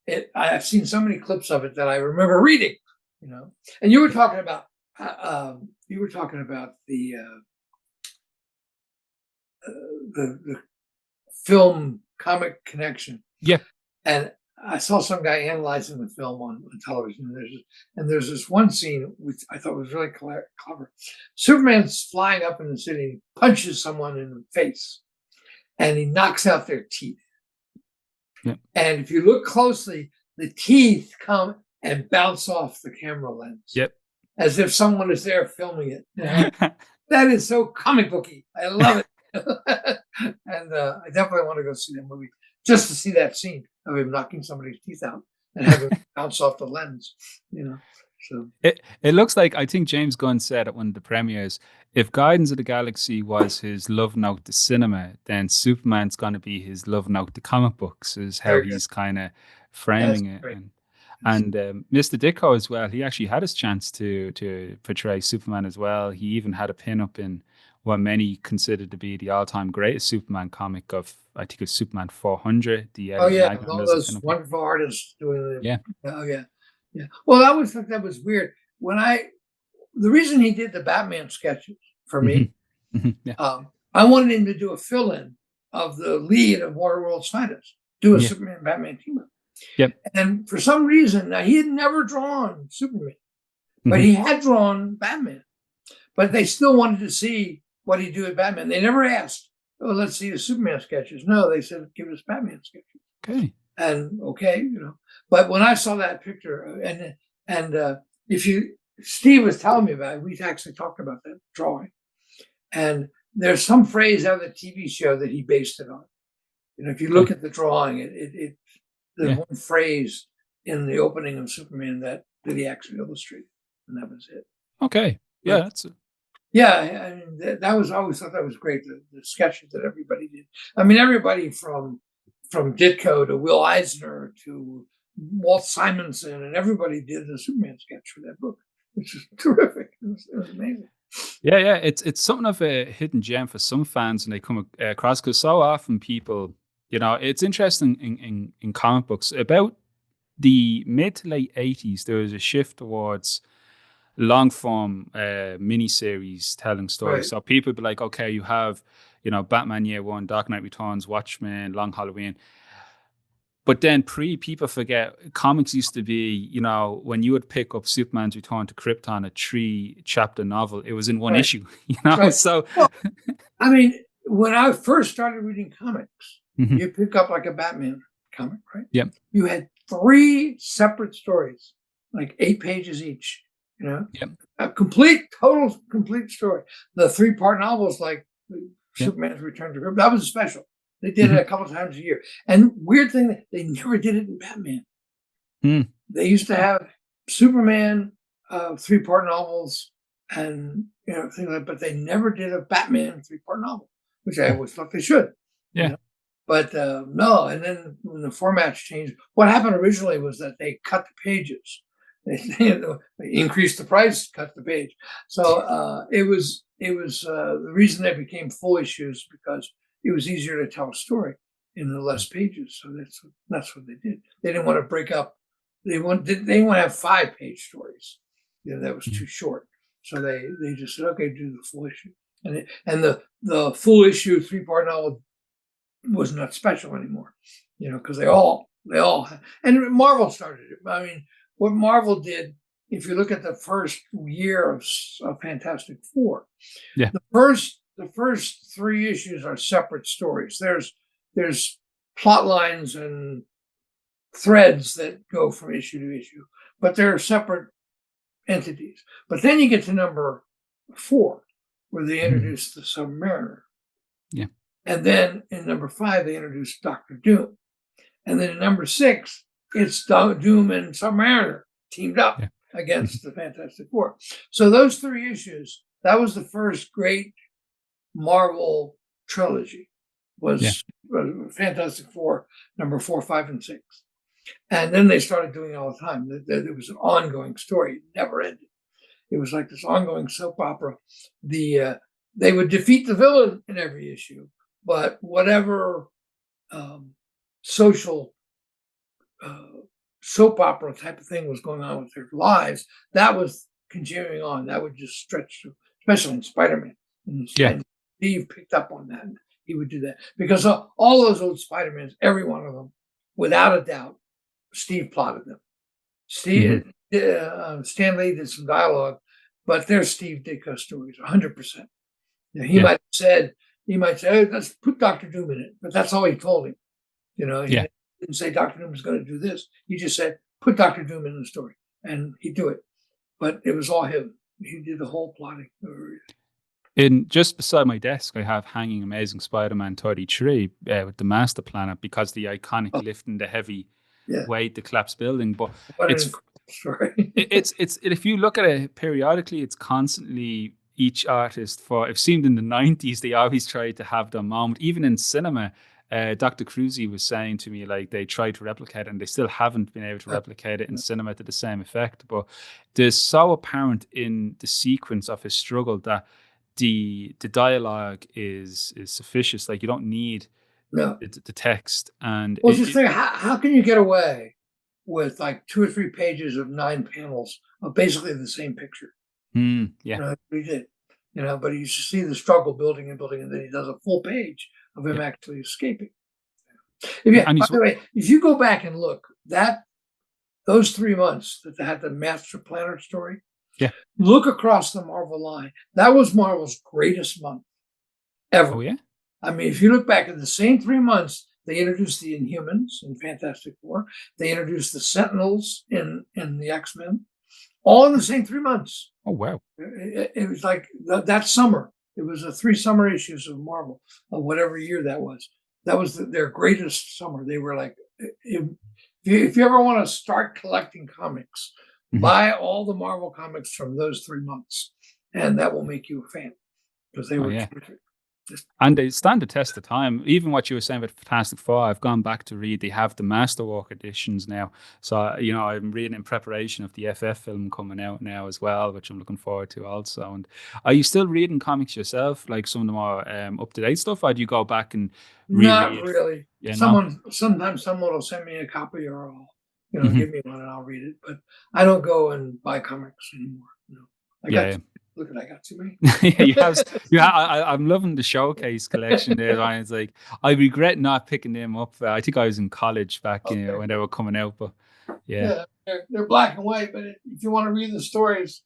because I've seen so many clips of it that I remember reading, And you were talking about the film comic connection. Yeah. And I saw some guy analyzing the film on television. And there's this one scene which I thought was really clever. Superman's flying up in the city, punches someone in the face, and he knocks out their teeth. Yeah. And if you look closely, the teeth come and bounce off the camera lens. Yep. As if someone is there filming it. That is so comic booky. I love it. And I definitely want to go see that movie just to see that scene of him knocking somebody's teeth out and having it bounce off the lens. So it looks like, I think James Gunn said at one of the premieres, if Guardians of the Galaxy was his love note to cinema, then Superman's going to be his love note to comic books, is how he's kind of framing it. And Mr. Ditko as well, he actually had his chance to portray Superman as well. He even had a pin-up in what many consider to be the all-time greatest Superman comic of, I think it's Superman 400. All those wonderful artists doing it. Yeah. Oh yeah. Yeah. Well, I always thought that was weird. The reason he did the Batman sketches for me, I wanted him to do a fill-in of the lead of Waterworld's Finest, do a Superman Batman team up. Yep. And for some reason, now he had never drawn Superman, but he had drawn Batman. But they still wanted to see what he'd do with Batman. They never asked, "Oh, let's see the Superman sketches." No, they said, "Give us Batman sketches." Okay. And but when I saw that picture, and Steve was telling me about it, we actually talked about that drawing. And there's some phrase out of the TV show that he based it on. If you look at the drawing, there's one phrase in the opening of Superman that he actually illustrated, and that was it. Okay. Yeah, that's it. Yeah, I mean, that was, I always thought that was great, the sketches that everybody did. I mean, everybody from Ditko to Will Eisner to Walt Simonson, and everybody did a Superman sketch for that book, which is terrific. It was amazing. Yeah, it's something of a hidden gem for some fans when they come across, because so often people, it's interesting in comic books. About the mid to late 80s, there was a shift towards long form miniseries telling stories. Right. So people would be like, okay, you have, Batman Year One, Dark Knight Returns, Watchmen, Long Halloween. But then people forget, comics used to be, when you would pick up Superman's Return to Krypton, a 3-chapter novel, it was in one issue, Right. So, well, I mean, when I first started reading comics, you pick up like a Batman comic, right? Yeah. You had 3 separate stories, like 8 pages each, a complete story. The 3-part novels, like Superman's Return to Krypton, that was a special. They did it a couple of times a year. And weird thing, they never did it in Batman. They used to have Superman 3-part novels and things like that, but they never did a Batman 3-part novel, which I always thought they should. Yeah. But no, and then when the formats changed, what happened originally was that they cut the pages. They increased the price, cut the page. So it was the reason they became full issues, because it was easier to tell a story in the less pages. So that's what they did. They didn't want to break up. They want to have 5-page stories. That was too short. So they just said, okay, do the full issue. And the full issue 3-part novel was not special anymore, because they all and Marvel started it. I mean, what Marvel did, if you look at the first year of Fantastic Four, the first 3 issues are separate stories. There's plot lines and threads that go from issue to issue, but they're separate entities. But then you get to number 4, where they introduce the Submariner. Yeah. And then in number 5, they introduced Dr. Doom. And then in number 6, it's Doom and Submariner teamed up against the Fantastic Four. So those 3 issues, that was the first great Marvel trilogy, was Fantastic Four, number 4, 5, and 6. And then they started doing it all the time. It was an ongoing story. It never ended. It was like this ongoing soap opera. They would defeat the villain in every issue, but whatever social soap opera type of thing was going on with their lives, that was continuing on. That would just stretch through, especially in Spider-Man. And Steve picked up on that. And he would do that because all those old Spider-Mans, every one of them, without a doubt, Steve plotted them. Stan Lee did some dialogue, but they're Steve Ditko stories, 100%. He might say, hey, let's put Dr. Doom in it, but that's all he told him. He didn't say Dr. Doom is going to do this. He just said, put Dr. Doom in the story, and he'd do it. But it was all him. He did the whole plotting. Just beside my desk, I have hanging Amazing Spider-Man 33 with the Master Planet, because the iconic lifting the heavy weight, the collapsed building. But it's if you look at it periodically, it's constantly each artist. It seemed in the 90s, they always tried to have their moment. Even in cinema, Dr. Cruzy was saying to me, like, they tried to replicate it and they still haven't been able to replicate it in cinema to the same effect. But there's so apparent in the sequence of his struggle that the dialogue is sufficient. Like, you don't need the text. And just think, how can you get away with like 2 or 3 pages of 9 panels of basically the same picture? He did. But you see the struggle building, and then he does a full page of him actually escaping. By the way, if you go back and look, those 3 months that they had the Master Planner story, look across the Marvel line. That was Marvel's greatest month ever. Oh, yeah? I mean, if you look back at the same 3 months, they introduced the Inhumans in Fantastic Four. They introduced the Sentinels in the X-Men, all in the same 3 months. Oh, wow. It was like that summer. It was 3 summer issues of Marvel, of whatever year that was. That was their greatest summer. They were like, if you ever want to start collecting comics, buy all the Marvel comics from those 3 months, and that will make you a fan, because they were terrific. And they stand the test of time. Even what you were saying about Fantastic Four, I've gone back to read. They have the Masterwork editions now. So, I'm reading in preparation of the FF film coming out now as well, which I'm looking forward to also. And are you still reading comics yourself, like some of the more up-to-date stuff, or do you go back and reread? Not really. Sometimes someone will send me a copy, or I'll, give me one and I'll read it. But I don't go and buy comics anymore. Look, I got too many. I'm loving the showcase collection there. And it's like, I regret not picking them up. I think I was in college back when they were coming out. But they're black and white. But if you want to read the stories,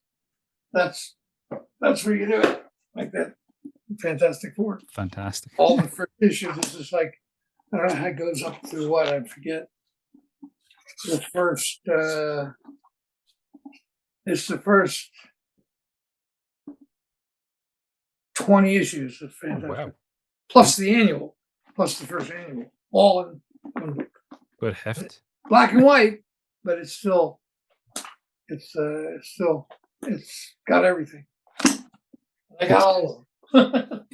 that's where you do it, like that. Fantastic Four. Fantastic. All the first issues. It's just like, I don't know how it goes up to what, I forget. The first. It's the first 20 issues of Fantastic. Oh, wow. Plus the annual, plus the first annual, all in one book. Good heft. Black and white, but it's still It's it's got everything. I got all of them.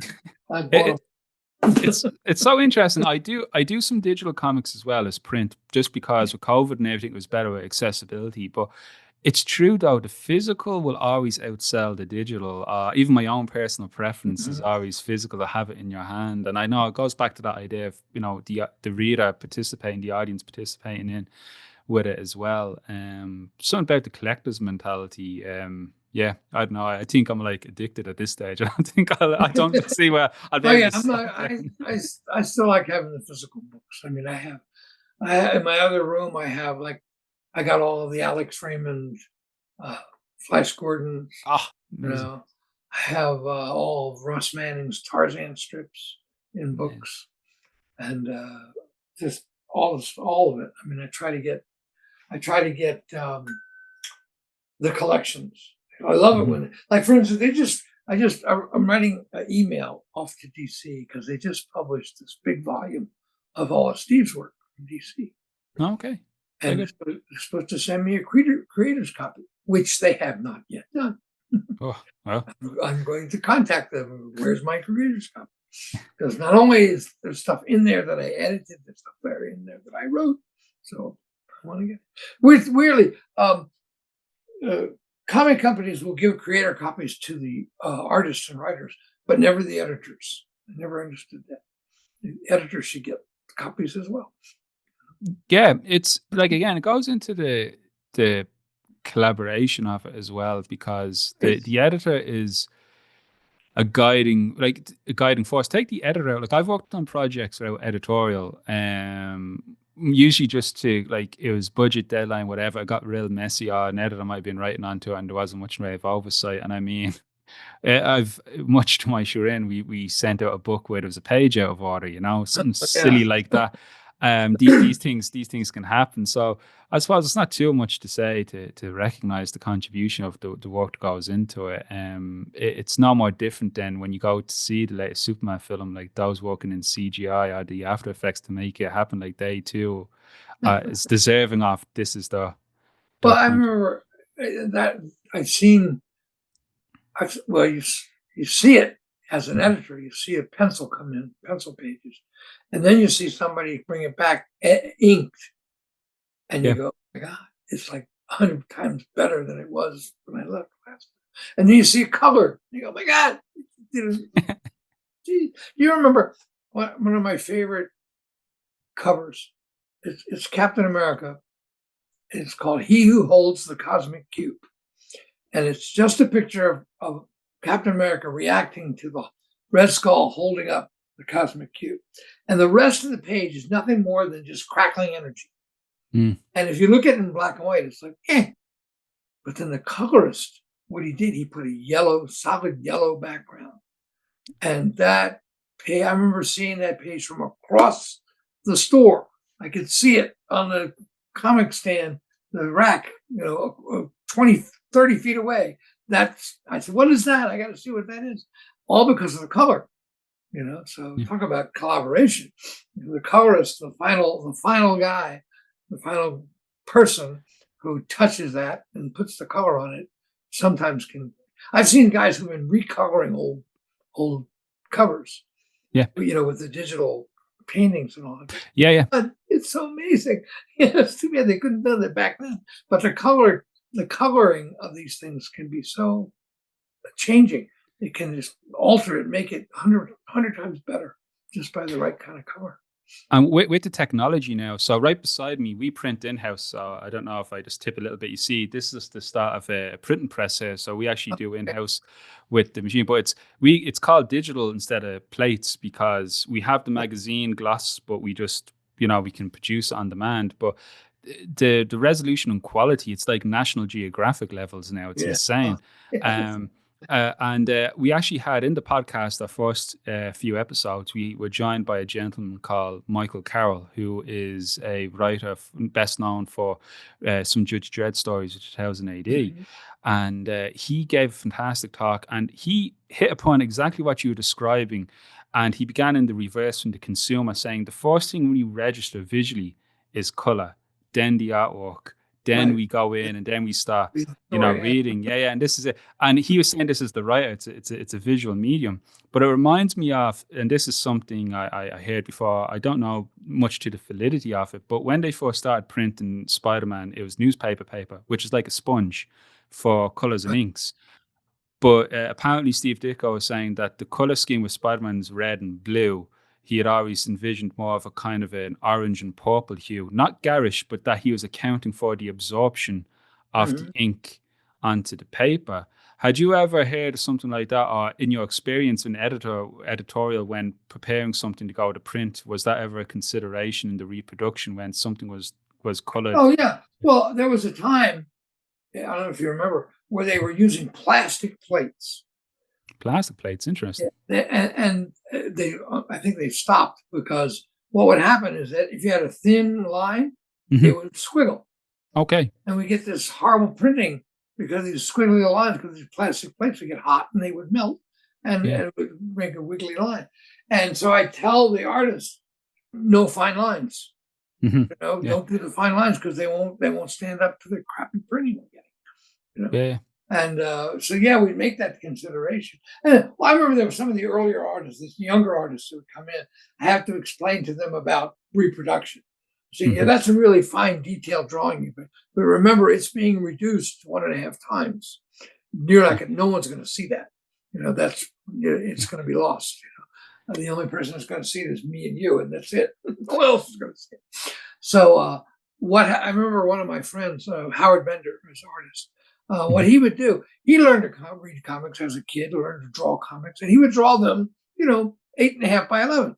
I bought them. It's so interesting. I do some digital comics as well as print, just because with COVID and everything, it was better with accessibility. But it's true though, the physical will always outsell the digital. Even my own personal preference is always physical, to have it in your hand. And I know it goes back to that idea of, the reader participating, the audience participating in with it as well. Something about the collector's mentality. Yeah, I don't know. I think I'm like addicted at this stage. I don't think I don't see where I'll be able to stop. I still like having the physical books. I mean, I have in my other room, I got all of the Alex Raymond, Flash Gordon. Amazing. I have all of Russ Manning's Tarzan strips in books, and just all of it. I mean, I try to get the collections. I love it when, like, for instance, I'm writing an email off to DC because they just published this big volume of all of Steve's work from DC. Oh, okay. And they're supposed to send me a creator's copy, which they have not yet done. Oh, well. I'm going to contact them. Where's my creator's copy? Because not only is there stuff in there that I edited, there's stuff there in there that I wrote. So I want to get weirdly, comic companies will give creator copies to the artists and writers, but never the editors. I never understood that. The editors should get copies as well. Yeah, it's like, again, it goes into the collaboration of it as well, because the editor is a guiding force. Take the editor out. Like, I've worked on projects without editorial, usually just to, like, it was budget, deadline, whatever. It got real messy. An editor might have been writing onto it and there wasn't much way of oversight. And I mean, I've, much to my chagrin, we sent out a book where there was a page out of order, something silly like that. These things can happen. So I suppose it's not too much to say to recognize the contribution of the work that goes into it. It's no more different than when you go to see the latest Superman film, like those working in CGI or the After Effects to make it happen, like they too is deserving of this is the. Well, I remember that I've seen. Well, you see it as an editor. You see a pencil come in, pencil pages, and then you see somebody bring it back inked, and you go, "Oh my God, it's like 100 times better than it was when I left last." And then you see color. You go, "Oh my God!" Gee, you remember one of my favorite covers? It's Captain America. It's called "He Who Holds the Cosmic Cube." And it's just a picture of Captain America reacting to the Red Skull holding up the cosmic cube. And the rest of the page is nothing more than just crackling energy. And if you look at it in black and white, it's like, eh. But then the colorist, what he did, he put a solid yellow background. And that page, I remember seeing that page from across the store. I could see it on the comic stand, the rack, 20, 30 feet away. I said, what is that? I got to see what that is. All because of the color, So talk about collaboration. The colorist, the final guy, the final person who touches that and puts the color on it, sometimes can. I've seen guys who've been recoloring old covers. Yeah. With the digital paintings and all that. Yeah. But it's so amazing. It's too bad they couldn't do that back then. But the coloring of these things can be so changing. It can just alter it, make it 100 times better just by the right kind of color. And with the technology now, so right beside me, we print in-house. So I don't know if I just tip a little bit. You see, this is the start of a printing press here. So we actually do in-house with the machine, but it's called digital instead of plates, because we have the magazine gloss, but we just, we can produce it on demand. But the resolution and quality, it's like National Geographic levels now. It's insane. And we actually had in the podcast, our first few episodes, we were joined by a gentleman called Michael Carroll, who is a writer best known for some Judge Dredd stories of 2000 AD. And he gave a fantastic talk, and he hit upon exactly what you were describing. And he began in the reverse from the consumer, saying the first thing we register visually is color, then the artwork, then Right. we go in and then we start, Story. reading. Yeah. And this is it. And he was saying this is the writer. It's a visual medium. But it reminds me of, and this is something I heard before. I don't know much to the validity of it, but when they first started printing Spider-Man, it was newspaper paper, which is like a sponge for colors and inks. But apparently, Steve Ditko was saying that the color scheme with Spider-Man's red and blue, he had always envisioned more of a kind of an orange and purple hue, not garish, but that he was accounting for the absorption of the ink onto the paper. Had you ever heard of something like that, or in your experience in editorial when preparing something to go to print, was that ever a consideration in the reproduction when something was colored? Oh yeah. Well, there was a time, I don't know if you remember, where they were using plastic plates. Plastic plates, interesting. And they, I think they stopped because what would happen is that if you had a thin line, it would squiggle. Okay. And we get this horrible printing because these squiggly lines, because these plastic plates would get hot and they would melt and it would make a wiggly line. And so I tell the artist, no fine lines. Don't do the fine lines because they won't stand up to the crappy printing we're getting. Yeah. And so we'd make that consideration. And I remember there were some of the earlier artists, the younger artists who would come in. I have to explain to them about reproduction. See, that's a really fine, detailed drawing. But remember, it's being reduced 1.5 times. You're like, no one's going to see that. It's going to be lost. The only person that's going to see it is me and you, and that's it. Who else is going to see it? So I remember one of my friends, Howard Bender, who's an artist. What he would do, he learned to read comics as a kid, learned to draw comics, and he would draw them, 8.5 by 11.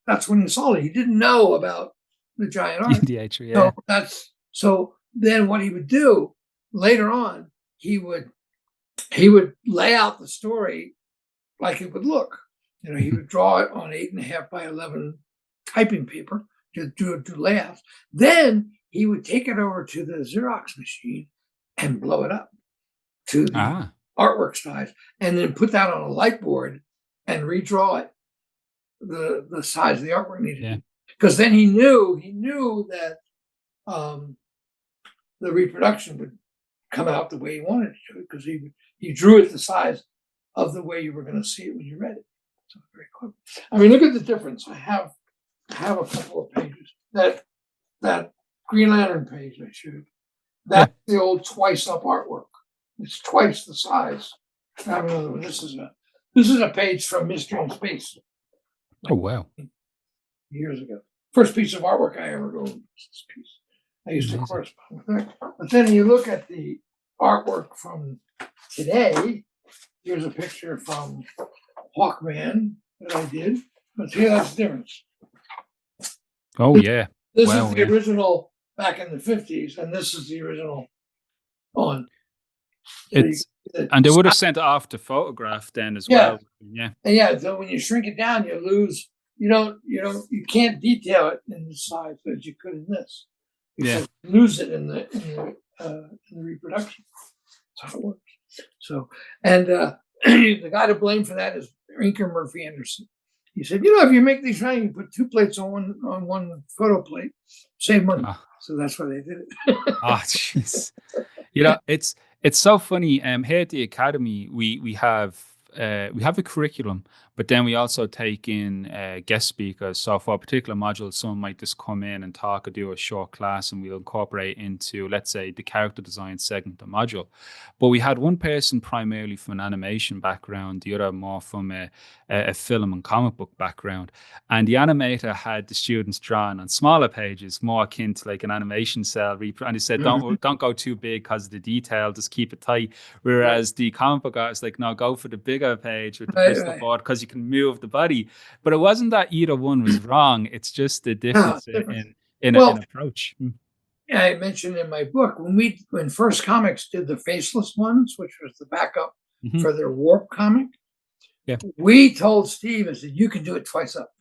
That's when he saw it. He didn't know about the giant art. So then what he would do later on, he would lay out the story like it would look. He would draw it on 8.5 by 11 typing paper to do layouts. Then he would take it over to the Xerox machine and blow it up to the artwork size, and then put that on a light board and redraw it the size of the artwork needed. Because then he knew that the reproduction would come out the way he wanted it to, because he drew it the size of the way you were going to see it when you read it. So very clever. I mean, look at the difference. I have a couple of pages. That Green Lantern page I showed. That's the old twice up artwork. It's twice the size. I have another one. This is a page from Mystery in Space. Oh wow! Years ago, first piece of artwork I ever wrote was this piece. I used to correspond with that. But then you look at the artwork from today. Here's a picture from Hawkman that I did. But see, that's the difference. Oh yeah. This is the original back in the 50s, and this is the original on. And they would have sent it off to photograph then as well. Yeah. So when you shrink it down, you lose. You can't detail it in the size as you could in this. You lose it in the reproduction. That's how it works. So, and the guy to blame for that is Inker Murphy Anderson. He said, if you make these round, you put 2 plates on one photo plate, save money. So that's why they did it. Jeez. It's so funny. Here at the Academy, we have a curriculum, but then we also take in guest speakers. So for a particular module, someone might just come in and talk or do a short class, and we'll incorporate into, let's say, the character design segment of the module. But we had one person primarily from an animation background, the other more from a film and comic book background. And the animator had the students drawn on smaller pages, more akin to like an animation cell. And he said, don't go too big because of the detail, just keep it tight. Whereas the comic book artist like, no, go for the bigger page with the Bristol board because you can move the body. But it wasn't that either one was wrong. It's just the difference in approach. I mentioned in my book, when First Comics did the faceless ones, which was the backup for their Warp comic, we told Steve, I said, you can do it twice up.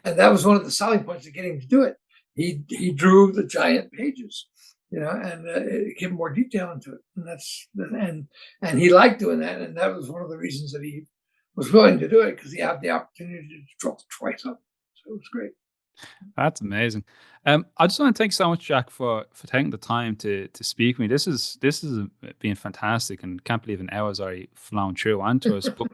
And that was one of the selling points of getting him to do it. He drew the giant pages, and it gave more detail into it. And he liked doing that. And that was one of the reasons that he was willing to do it, because he had the opportunity to draw twice up. So it was great. That's amazing. I just want to thank you so much, Jack, for taking the time to speak with me. This is been fantastic, and can't believe an hour's already flown through onto us. But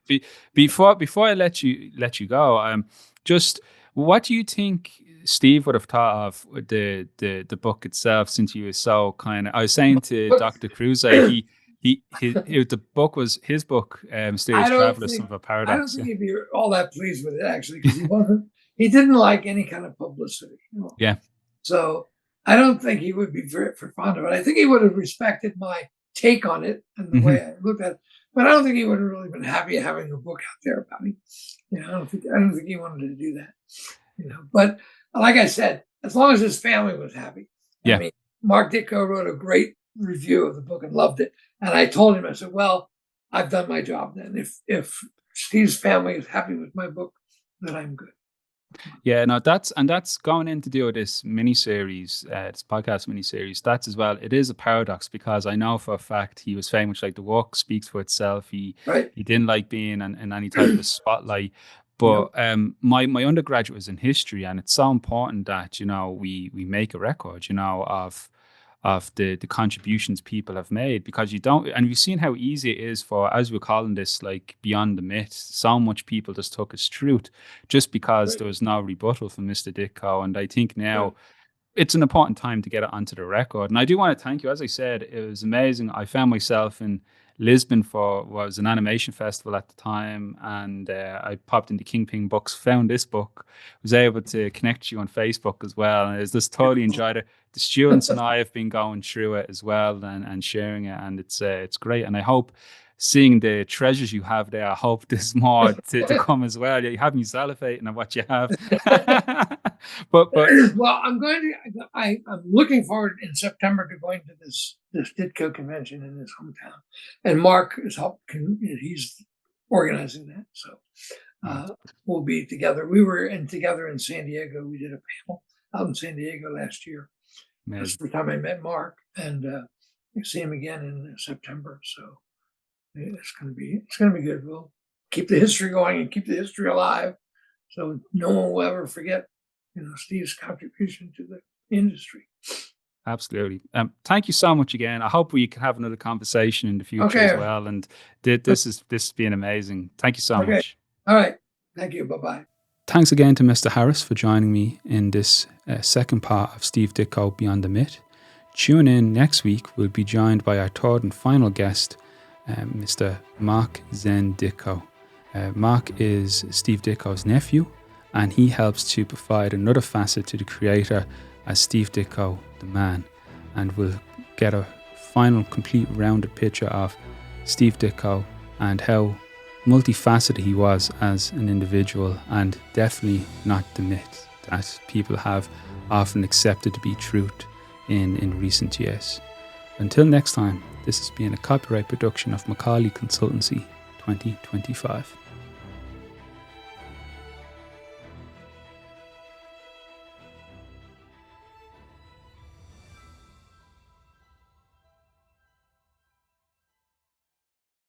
before I let you go, just what do you think Steve would have thought of the book itself? Since he was so kind of, I was saying to Dr. Cruze, the book was his book, Mysterious Travelers of a Paradox. I don't think he'd be all that pleased with it, actually, because he didn't like any kind of publicity. Yeah. So I don't think he would be very fond of it. I think he would have respected my take on it and the way I looked at it, but I don't think he would have really been happy having a book out there about me. I don't think he wanted to do that. But like I said, as long as his family was happy. Yeah. I mean, Mark Ditko wrote a great review of the book and loved it. And I told him, I said, well, I've done my job then. If Steve's family is happy with my book, then I'm good. Yeah, no, that's going in to do with this miniseries, this podcast miniseries. That's as well. It is a paradox because I know for a fact he was very much like the work speaks for itself. He didn't like being in any type of spotlight. But my undergraduate was in history, and it's so important that we make a record, of the contributions people have made, because you don't, and we've seen how easy it is for, as we're calling this, like beyond the myth, so much people just took as truth just because there was no rebuttal from Mr. Ditko. And I think now it's an important time to get it onto the record. And I do want to thank you. As I said, it was amazing. I found myself in Lisbon for what was an animation festival at the time, and I popped into Kingpin Books, found this book, was able to connect you on Facebook as well, and I just totally enjoyed it. The students and I have been going through it as well and sharing it, and it's great. And I hope, seeing the treasures you have there, I hope there's more to come as well. You have me salivating on what you have. but well, I'm looking forward in September to going to this Ditko convention in his hometown, and Mark he's organizing that, so we'll be together. We were together in San Diego. We did a panel out in San Diego last year. That's the time I met Mark, and I see him again in September. So it's going to be good. We'll keep the history going and keep the history alive, so no one will ever forget, Steve's contribution to the industry. Absolutely. Thank you so much again. I hope we can have another conversation in the future as well. And this has been amazing. Thank you so much. All right. Thank you. Bye-bye. Thanks again to Mr. Harris for joining me in this second part of Steve Ditko Beyond the Myth. Tune in next week. We'll be joined by our third and final guest, Mr. Mark Zen Ditko. Mark is Steve Ditko's nephew, and he helps to provide another facet to the creator as Steve Ditko, the man. And we'll get a final, complete, rounded picture of Steve Ditko and how multifaceted he was as an individual, and definitely not the myth that people have often accepted to be truth in recent years. Until next time, this has been a copyright production of Macaulay Consultancy 2025.